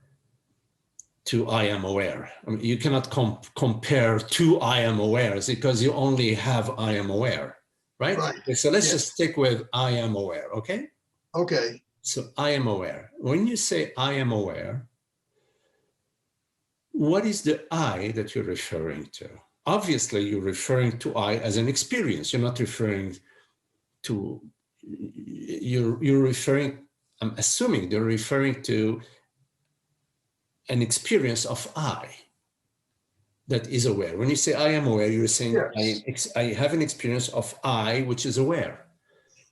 to I am aware. I mean, you cannot compare two I am awares, because you only have I am aware, right? Right. So let's just stick with I am aware, okay? Okay. So I am aware. When you say I am aware, what is the I that you're referring to? Obviously, you're referring to I as an experience. You're not referring to, you're referring, I'm assuming they're referring to an experience of I that is aware. When you say I am aware, you're saying yes. I have an experience of I, which is aware.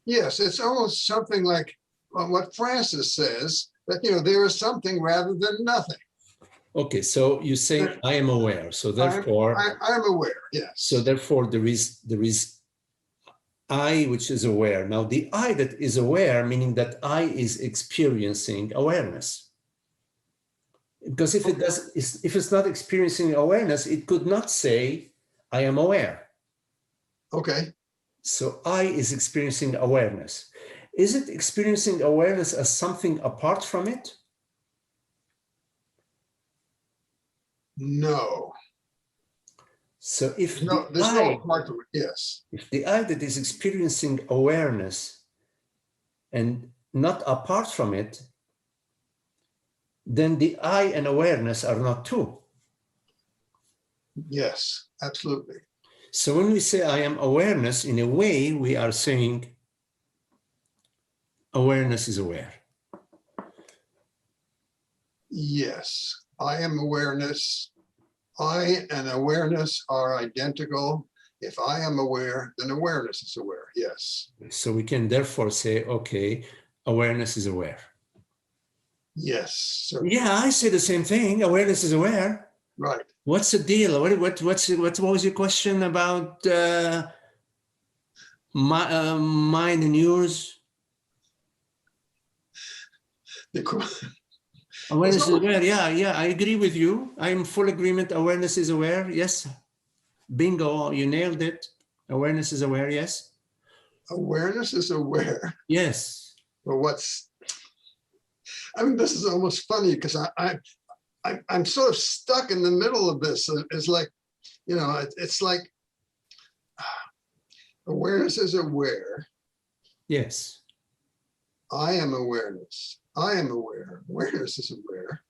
Yes, it's almost something like what Francis says, that, there is something rather than nothing. Okay, so you say I am aware. So therefore, I'm aware. Yes. So therefore, there is I, which is aware. Now, the I that is aware, meaning that I is experiencing awareness. Because if it's not experiencing awareness, it could not say I am aware. Okay. So I is experiencing awareness. Is it experiencing awareness as something apart from it? No. So if there's no part to it, yes. If the I that is experiencing awareness and not apart from it, then the I and awareness are not two. Yes, absolutely. So when we say I am awareness, in a way, we are saying awareness is aware. Yes, I am awareness. I and awareness are identical. If I am aware, then awareness is aware, yes. So we can therefore say, okay, awareness is aware. Yes. Certainly. Yeah, I say the same thing. Awareness is aware. Right. What's the deal? What was your question about mine and yours? Awareness is aware. Yeah, I agree with you. I'm in full agreement. Awareness is aware. Yes. Bingo, you nailed it. Awareness is aware. Yes. Awareness is aware. Yes. Well, this is almost funny, because I'm sort of stuck in the middle of this. It's like, it's like awareness is aware. Yes. I am awareness. I am aware. Awareness is aware.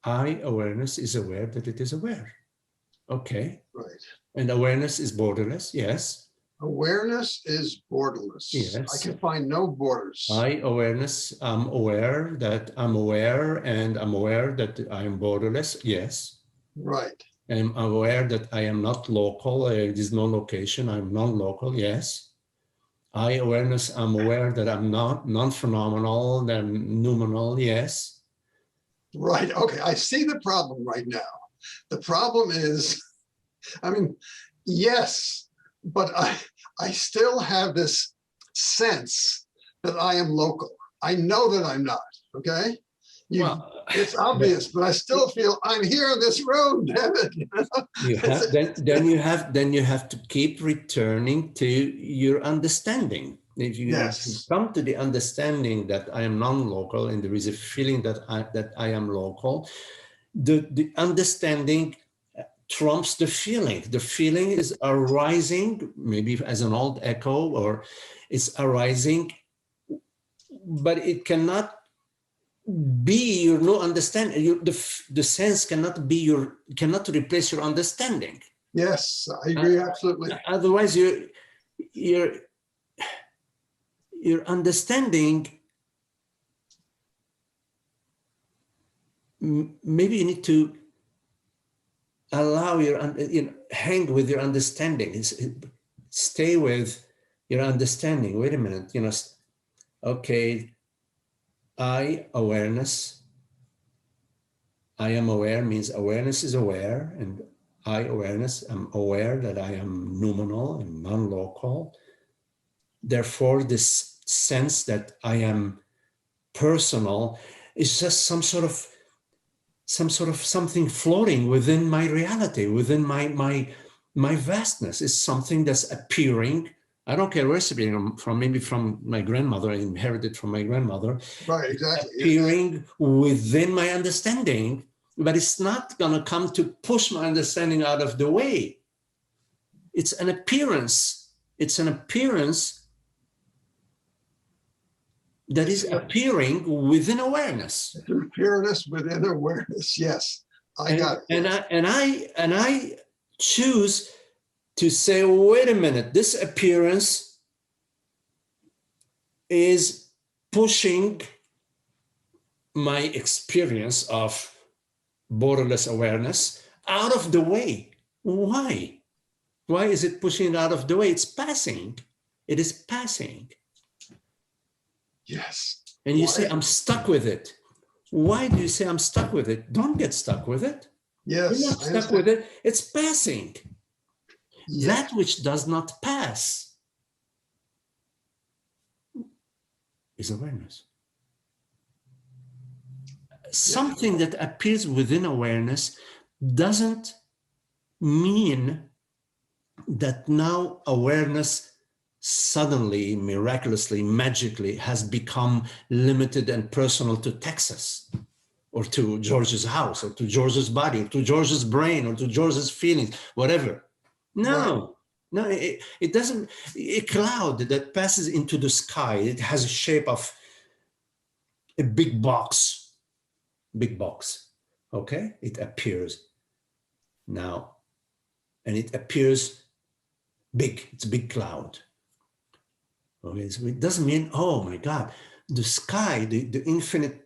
I, awareness, is aware that it is aware. Okay. Right. And awareness is borderless. Yes. Awareness is borderless. I Yes. can find no borders. I, awareness, I'm aware that I'm aware, and I'm aware that I am borderless. Yes. Right. I'm aware that I am not local. There is no location. I'm non-local. Yes. I, awareness, I'm aware that I'm not non-phenomenal, that I'm noumenal. Yes. Right. Okay. I see the problem right now. The problem is, I mean, yes, but I still have this sense that I am local. I know that I'm not. Okay. Well, It's obvious, but I still feel I'm here on this road, damn it. you have then you have to keep returning to your understanding. If you Yes. come to the understanding that I am non-local and there is a feeling that I am local, the understanding trumps the feeling. The feeling is arising, maybe as an old echo, or it's arising, but it cannot be your no understanding. The sense cannot be cannot replace your understanding. Yes, I agree absolutely. Otherwise, your understanding, maybe you need to allow hang with your understanding. Stay with your understanding. Wait a minute, okay, I, awareness, I am aware means awareness is aware, and I, awareness, am aware that I am noumenal and non-local. Therefore, this sense that I am personal is just some sort of something floating within my reality, within my vastness. Is something that's appearing. I don't care where it's appearing from, maybe from my grandmother, I inherited from my grandmother. Right, exactly. Appearing Yes. within my understanding, but it's not going to come to push my understanding out of the way. It's an appearance. It's an appearance that is appearing within awareness. Awareness within awareness. Yes, I got it. And I choose to say, wait a minute, this appearance is pushing my experience of borderless awareness out of the way. Why? Why is it pushing it out of the way? It's passing. It is passing. Yes. And you say, I'm stuck with it. Why do you say I'm stuck with it? Don't get stuck with it. Yes. You're not stuck with it. It's passing. Yes. That which does not pass is awareness. Something that appears within awareness doesn't mean that now awareness suddenly, miraculously, magically has become limited and personal to Texas, or to George's house, or to George's body, or to George's brain, or to George's feelings, whatever. No, no, it doesn't. A cloud that passes into the sky, it has a shape of a big box, okay? It appears now, and it appears big, it's a big cloud. Okay, so it doesn't mean, oh my God, the sky, the infinite,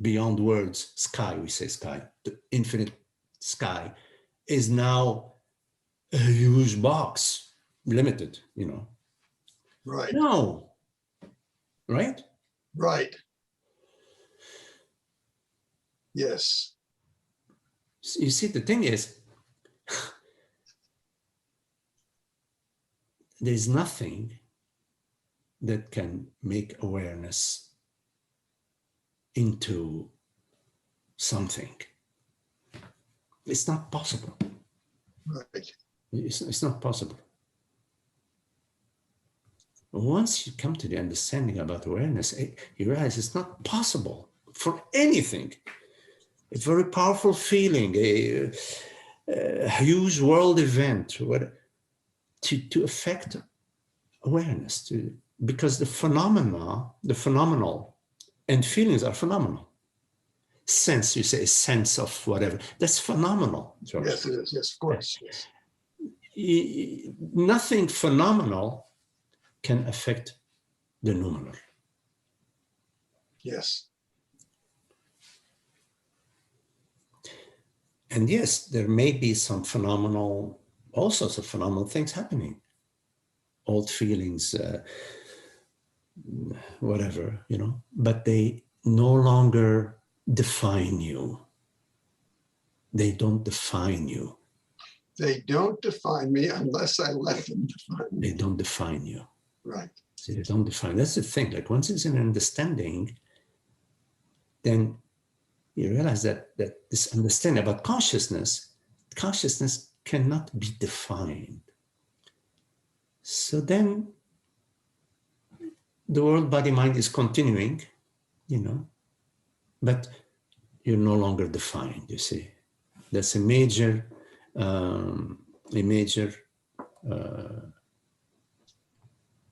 beyond words, sky, we say sky, the infinite sky is now a huge box, limited, Right. No, right? Right. Yes. You see, the thing is, there's nothing that can make awareness into something. It's not possible. Right. It's not possible. Once you come to the understanding about awareness, you realize it's not possible for anything. A very powerful feeling, a huge world event, to affect awareness, because the phenomenal and feelings are phenomenal. sense, you say a sense of whatever. That's phenomenal, George. Yes, it is. Yes, of course. Yes. Nothing phenomenal can affect the nominal. Yes. And yes, there may be some phenomenal, all sorts of phenomenal things happening. Old feelings, whatever, you know, but they no longer define you. They don't define you. They don't define me unless I let them define me. They don't define you. Right. See, they don't define. That's the thing. Like once it's an understanding, then you realize that this understanding about consciousness cannot be defined. So then the world, body, mind is continuing, you know, but you're no longer defined, you see. That's a major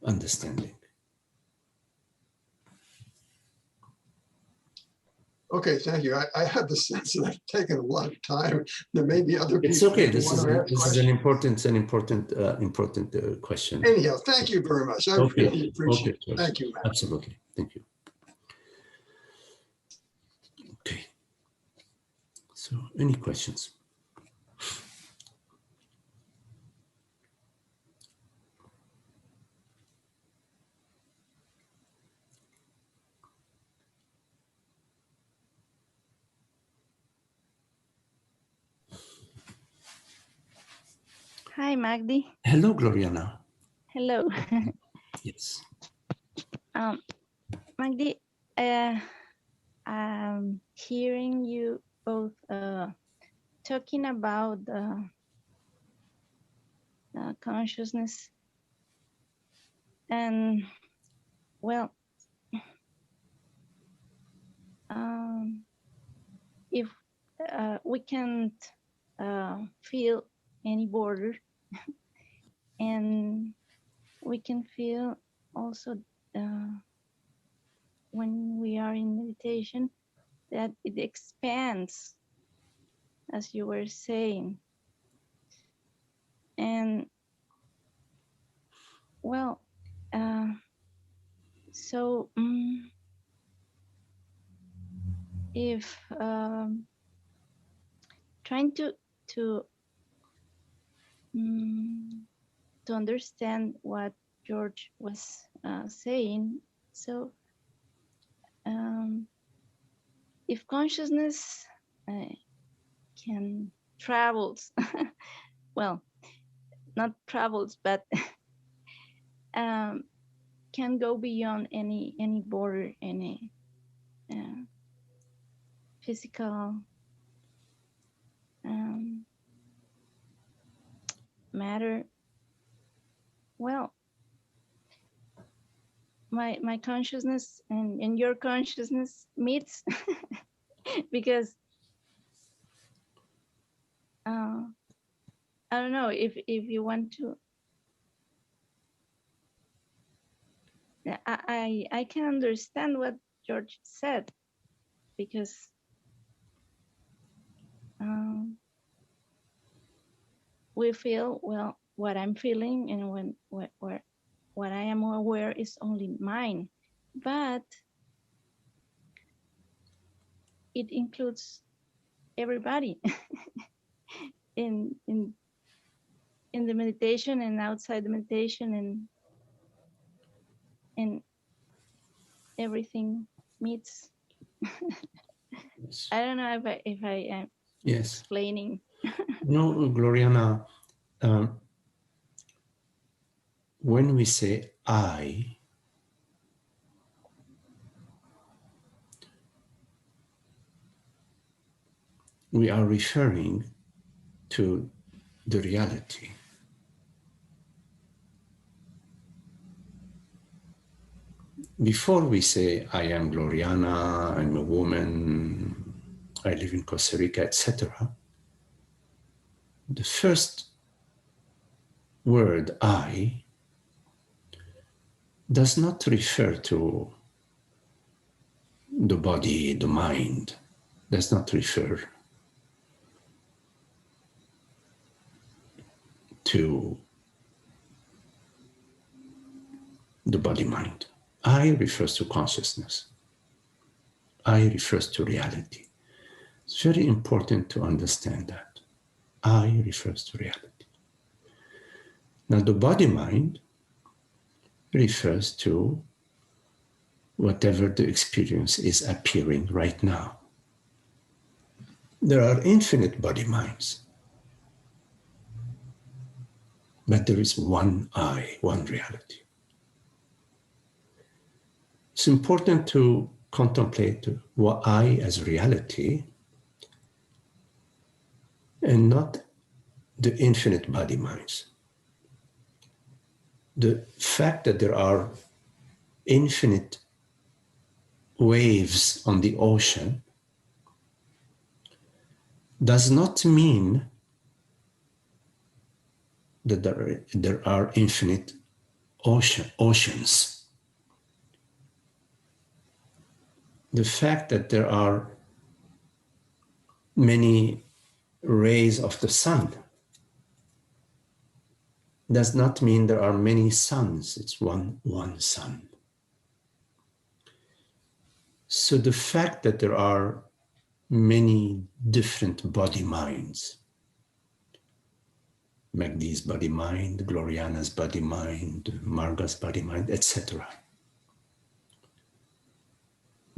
understanding. Okay, thank you. I had the sense that I've taken a lot of time. There may be other people. It's okay. This is an important question. Anyhow, thank you very much. I really appreciate it. Thank you, man. Absolutely. Thank you. Okay. So, any questions? Hi, Magdi. Hello, Gloriana. Hello. Yes. Magdi, I'm hearing you both talking about consciousness, and well, if we can't feel any border, and we can feel also when we are in meditation that it expands, as you were saying. And well, so if trying to understand what George was saying, so if consciousness can travels, well, not travels, but can go beyond any border, any physical matter. Well, my consciousness and your consciousness meets because I don't know if you want to. I can understand what George said, because we feel, well, what I'm feeling and when what I am aware is only mine, but it includes everybody in the meditation and outside the meditation, and everything meets. Yes. I don't know if I am explaining. No, Gloriana, when we say I, we are referring to the reality. Before we say, I am Gloriana, I'm a woman, I live in Costa Rica, etc., the first word, I, does not refer to the body, the mind. does not refer to the body-mind. I refers to consciousness. I refers to reality. It's very important to understand that. I refers to reality. Now, the body-mind refers to whatever the experience is appearing right now. There are infinite body-minds, but there is one I, one reality. It's important to contemplate what I as reality and not the infinite body-minds. The fact that there are infinite waves on the ocean does not mean that there are infinite oceans. The fact that there are many rays of the sun does not mean there are many suns. It's one sun. So the fact that there are many different body-minds, Magdi's body-mind, Gloriana's body-mind, Marga's body-mind, etc.,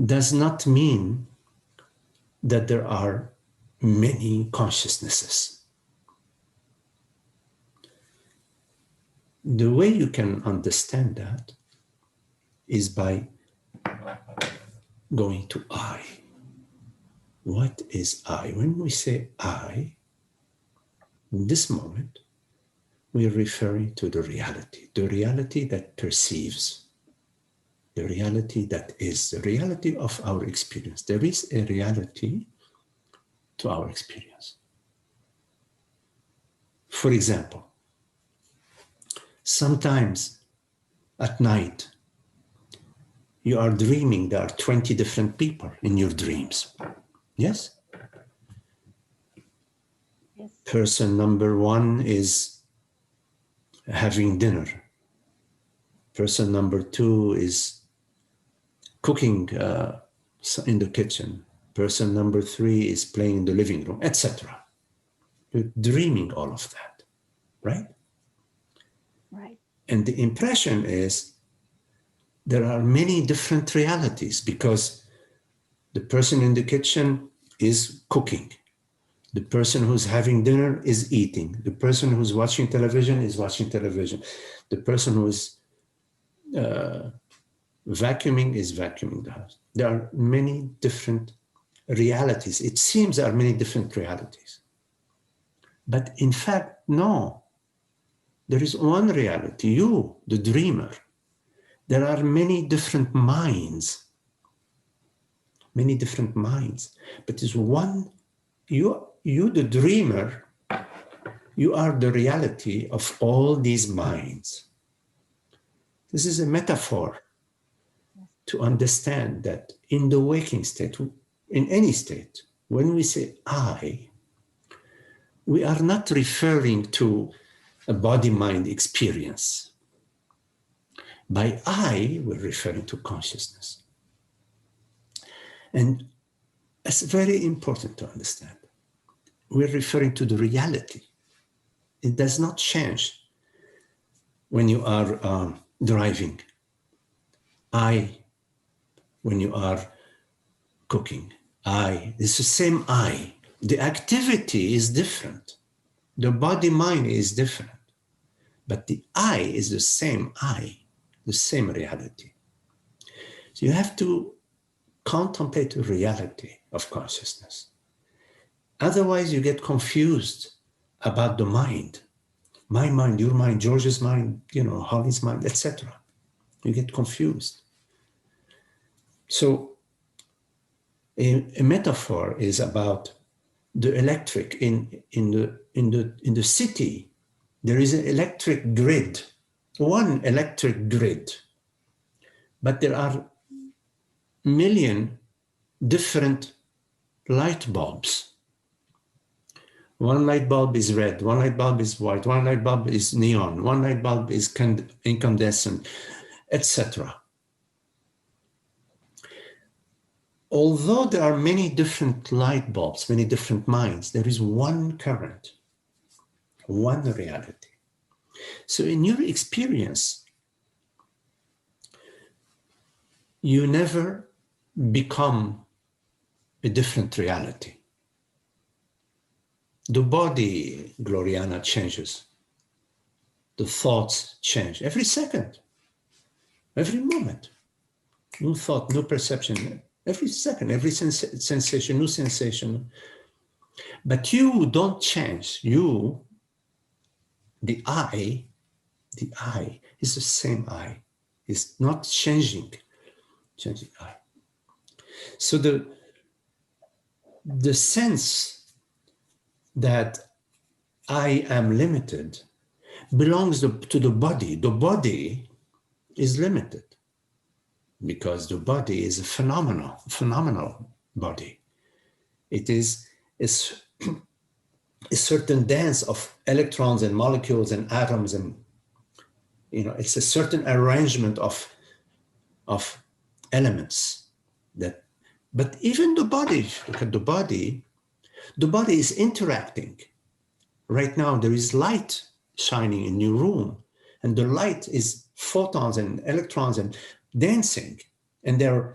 does not mean that there are many consciousnesses. The way you can understand that is by going to I. What is I? When we say I, in this moment, we are referring to the reality that perceives, the reality that is, the reality of our experience. There is a reality to our experience. For example, sometimes at night, you are dreaming there are 20 different people in your dreams. Yes? Yes. Person number 1 is having dinner. Person number 2 is cooking in the kitchen. Person number 3 is playing in the living room, etc. You're dreaming all of that, right? Right. And the impression is there are many different realities because the person in the kitchen is cooking. The person who's having dinner is eating. The person who's watching television is watching television. The person who is vacuuming is vacuuming the house. There are many different realities. It seems there are many different realities. But in fact, no. There is one reality, you, the dreamer. There are many different minds. Many different minds. But there's one, you the dreamer, you are the reality of all these minds. This is a metaphor to understand that in the waking state, in any state, when we say I, we are not referring to a body-mind experience. By I, we're referring to consciousness. And it's very important to understand. We're referring to the reality. It does not change when you are driving. I, when you are cooking. I, it's the same I. The activity is different. The body-mind is different. But the I is the same I, the same reality. So you have to contemplate the reality of consciousness. Otherwise, you get confused about the mind. My mind, your mind, George's mind, Holly's mind, etc. You get confused. So a metaphor is about the electric in the city. There is an electric grid, one electric grid, but there are million different light bulbs. One light bulb is red, one light bulb is white, one light bulb is neon, one light bulb is incandescent, etc. Although there are many different light bulbs, many different minds, there is one current, one reality. So in your experience, you never become a different reality. The body, Gloriana, changes. The thoughts change every second, every moment. New thought, new perception, every second, every sensation, new sensation. But you don't change. You, the I is the same I. It's not changing I. So the sense that I am limited belongs to the body. The body is limited because the body is a phenomenal body. It is a certain dance of electrons and molecules and atoms, and it's a certain arrangement of elements that. But even the body, look at the body is interacting. Right now there is light shining in your room, and the light is photons and electrons and dancing, and they're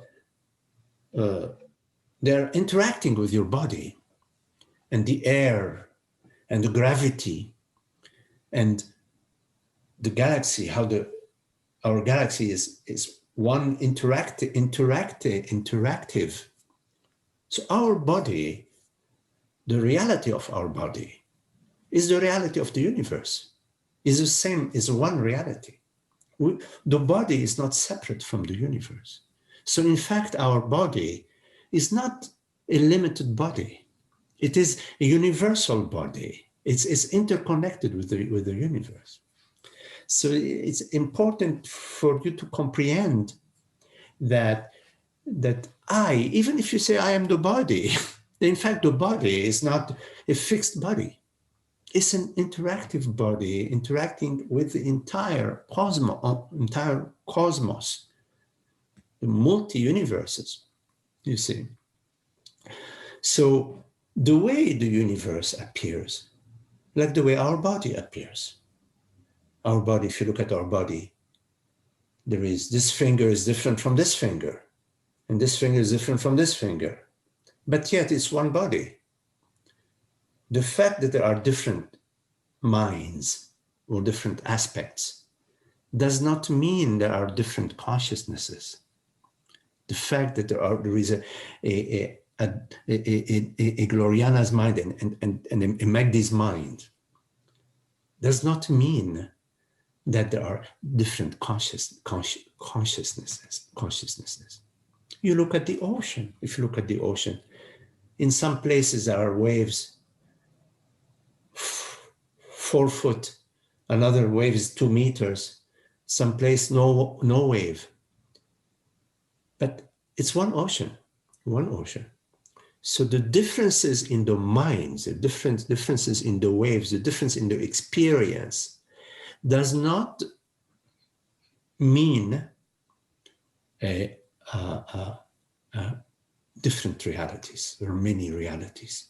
interacting with your body, and the air and the gravity and the galaxy, how our galaxy is one interactive. So our body, the reality of our body is the reality of the universe, is the same, is one reality. The body is not separate from the universe. So in fact, our body is not a limited body. It is a universal body. It's interconnected with the universe. So it's important for you to comprehend that even if you say I am the body, in fact, the body is not a fixed body. It's an interactive body interacting with the entire cosmos, the multi-universes, you see. So the way the universe appears, like the way our body appears. Our body, if you look at our body, there is this finger is different from this finger, and this finger is different from this finger, but yet it's one body. The fact that there are different minds or different aspects does not mean there are different consciousnesses. The fact that there is a Gloriana's mind and a Magdi's mind does not mean that there are different consciousnesses. You look at the ocean. If you look at the ocean, in some places there are waves 4 foot, another wave is 2 meters, some place no wave. But it's one ocean. So the differences in the minds, the differences in the waves, the difference in the experience does not mean different realities. There are many realities.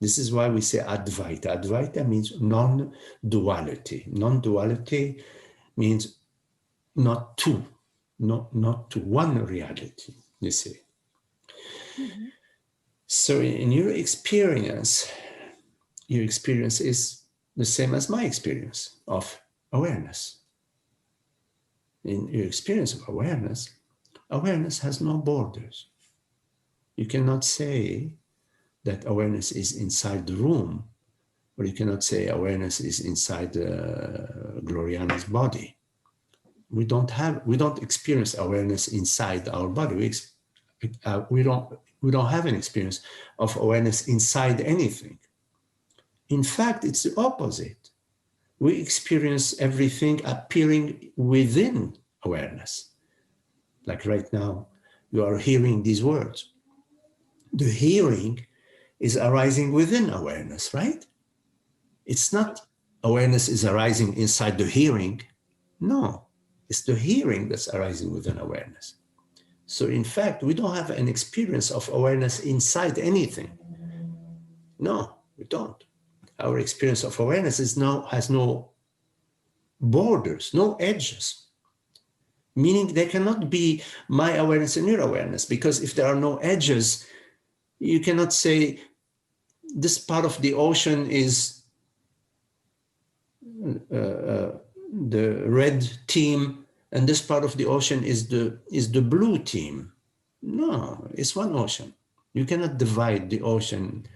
This is why we say Advaita. Advaita means non-duality. Non-duality means not two, not to one reality, you see. Mm-hmm. So in your experience is the same as my experience of awareness. In your experience of awareness has no borders. You cannot say that awareness is inside the room, or you cannot say awareness is inside Gloriana's body. We don't experience awareness inside our body. We don't have an experience of awareness inside anything. In fact, it's the opposite. We experience everything appearing within awareness. Like right now, you are hearing these words. The hearing is arising within awareness, right? It's not awareness is arising inside the hearing. No, it's the hearing that's arising within awareness. So in fact, we don't have an experience of awareness inside anything. No, we don't. Our experience of awareness has no borders, no edges. Meaning there cannot be my awareness and your awareness, because if there are no edges, you cannot say this part of the ocean is the red team and this part of the ocean is the blue team. No, it's one ocean. You cannot divide the ocean,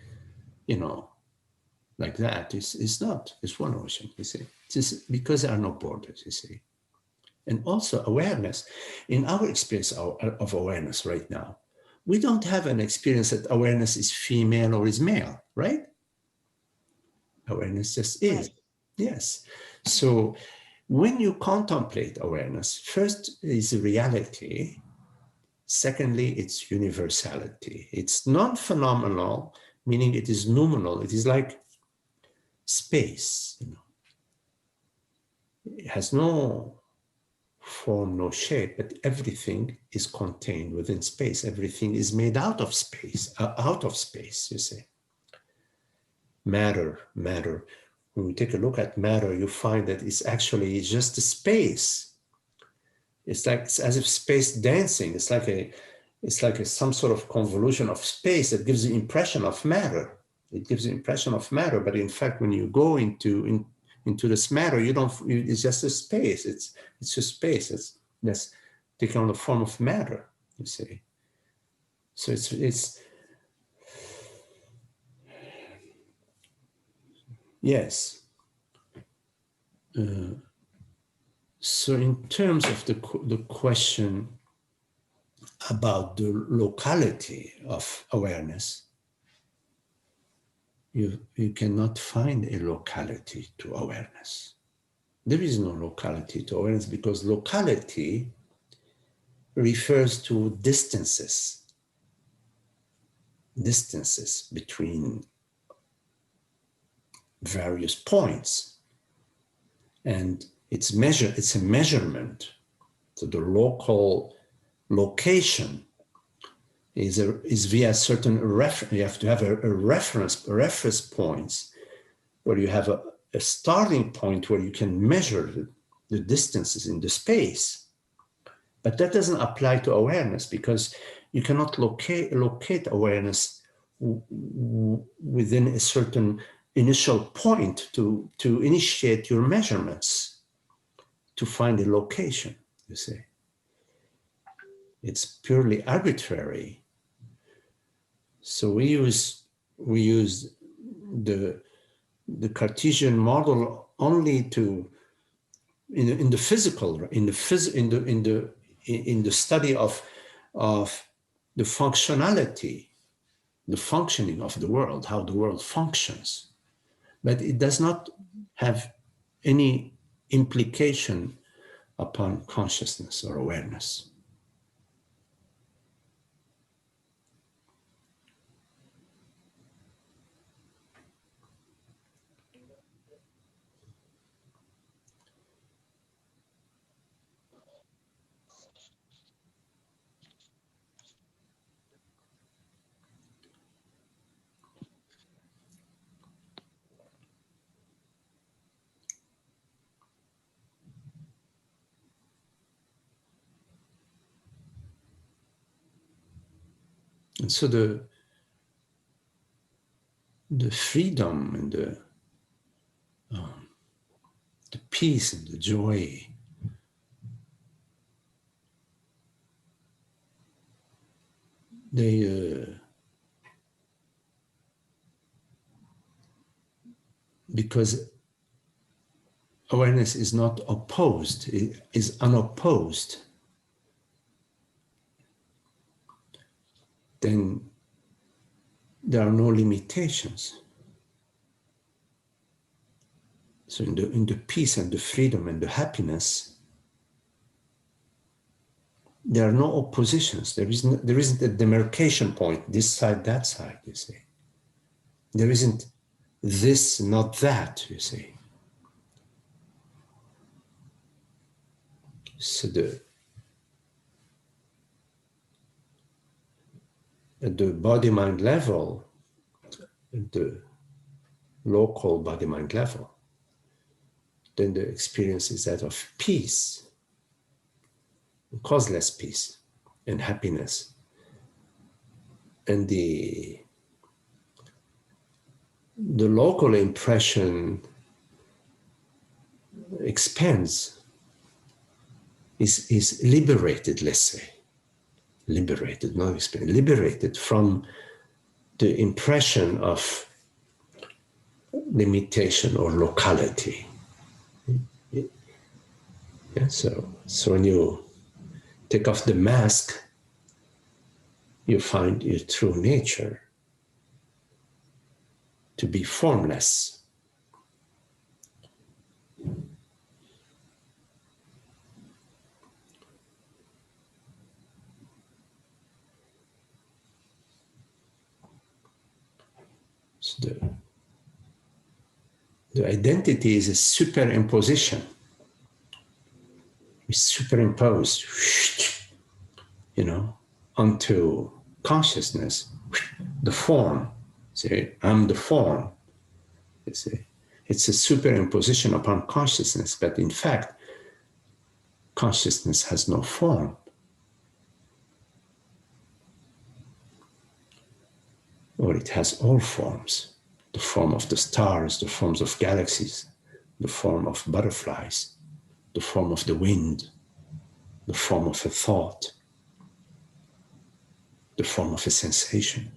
like that. It's not. It's one ocean, you see. It's because there are no borders, you see. And also awareness. In our experience of awareness right now, we don't have an experience that awareness is female or is male, right? Awareness just is. Right. Yes. So when you contemplate awareness, first is reality. Secondly, it's universality. It's non-phenomenal, meaning it is noumenal. It is like space. It has no form, no shape, but everything is contained within space. Everything is made out of space, you say. Matter. When we take a look at matter, you find that it's actually just a space. It's as if space dancing. It's like some sort of convolution of space that gives the impression of matter. It gives the impression of matter, but in fact, when you go into this matter, it's just a space. It's just space. It's just taking on the form of matter, you see. So it's yes. So in terms of the question about the locality of awareness, you cannot find a locality to awareness. There is no locality to awareness, because locality refers to distances between various points. And it's a measurement. So the local location is via certain reference. You have to have a reference points where you have a starting point where you can measure the distances in the space. But that doesn't apply to awareness, because you cannot locate awareness within a certain initial point to initiate your measurements, to find a location, you see. It's purely arbitrary. So we use the Cartesian model only to in the physical, in the study of the functionality, the functioning of the world, how the world functions. But it does not have any implication upon consciousness or awareness. And so the freedom and the peace and the joy because awareness is not opposed, it is unopposed, then there are no limitations. So in the peace and the freedom and the happiness, there are no oppositions. There isn't a demarcation point, this side, that side, you see. There isn't this, not that, you see. So at the body-mind level, at the local body-mind level, then the experience is that of peace, causeless peace and happiness. And the local impression expands, is liberated, let's say. Liberated, not expanded, liberated from the impression of limitation or locality. Yeah, so when you take off the mask, you find your true nature to be formless. So the identity is a superimposition. It's superimposed, you know, onto consciousness, the form. See, I'm the form. It's a superimposition upon consciousness, but in fact, consciousness has no form. Or it has all forms. The form of the stars, the forms of galaxies, the form of butterflies, the form of the wind, the form of a thought, the form of a sensation.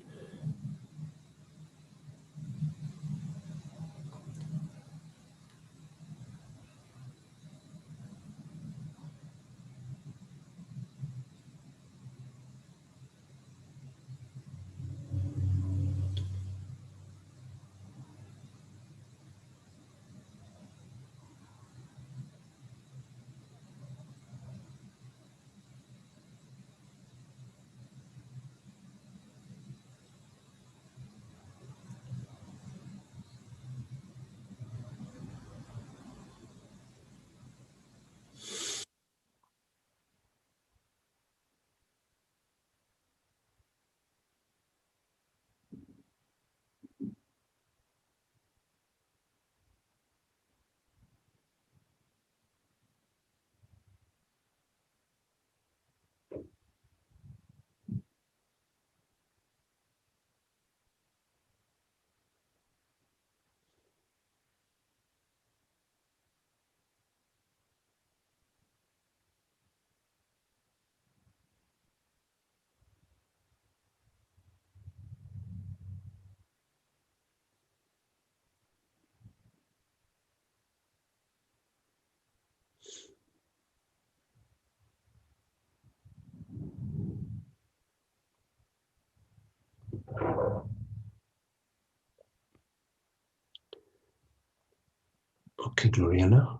Okay, Gloriana.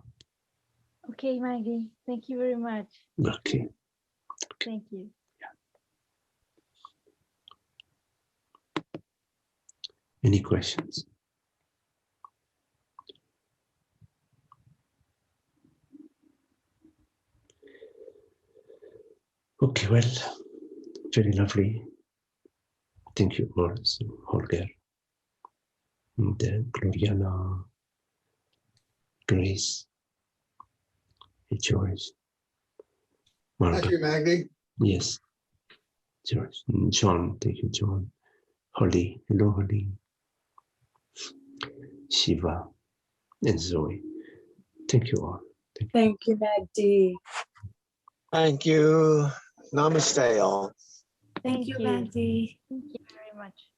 Okay, Maggie, thank you very much. Okay. Thank you. Any questions? Okay, well, very lovely. Thank you, Morris, Holger, and Gloriana, Grace, George, Margaret. Thank you, Magdi. Yes, George. John, thank you, John. Holly, hello, Holly. Shiva, and Zoe. Thank you all. Thank you, Magdi. Thank you. Namaste, all. Thank you, Magdi. Thank you very much.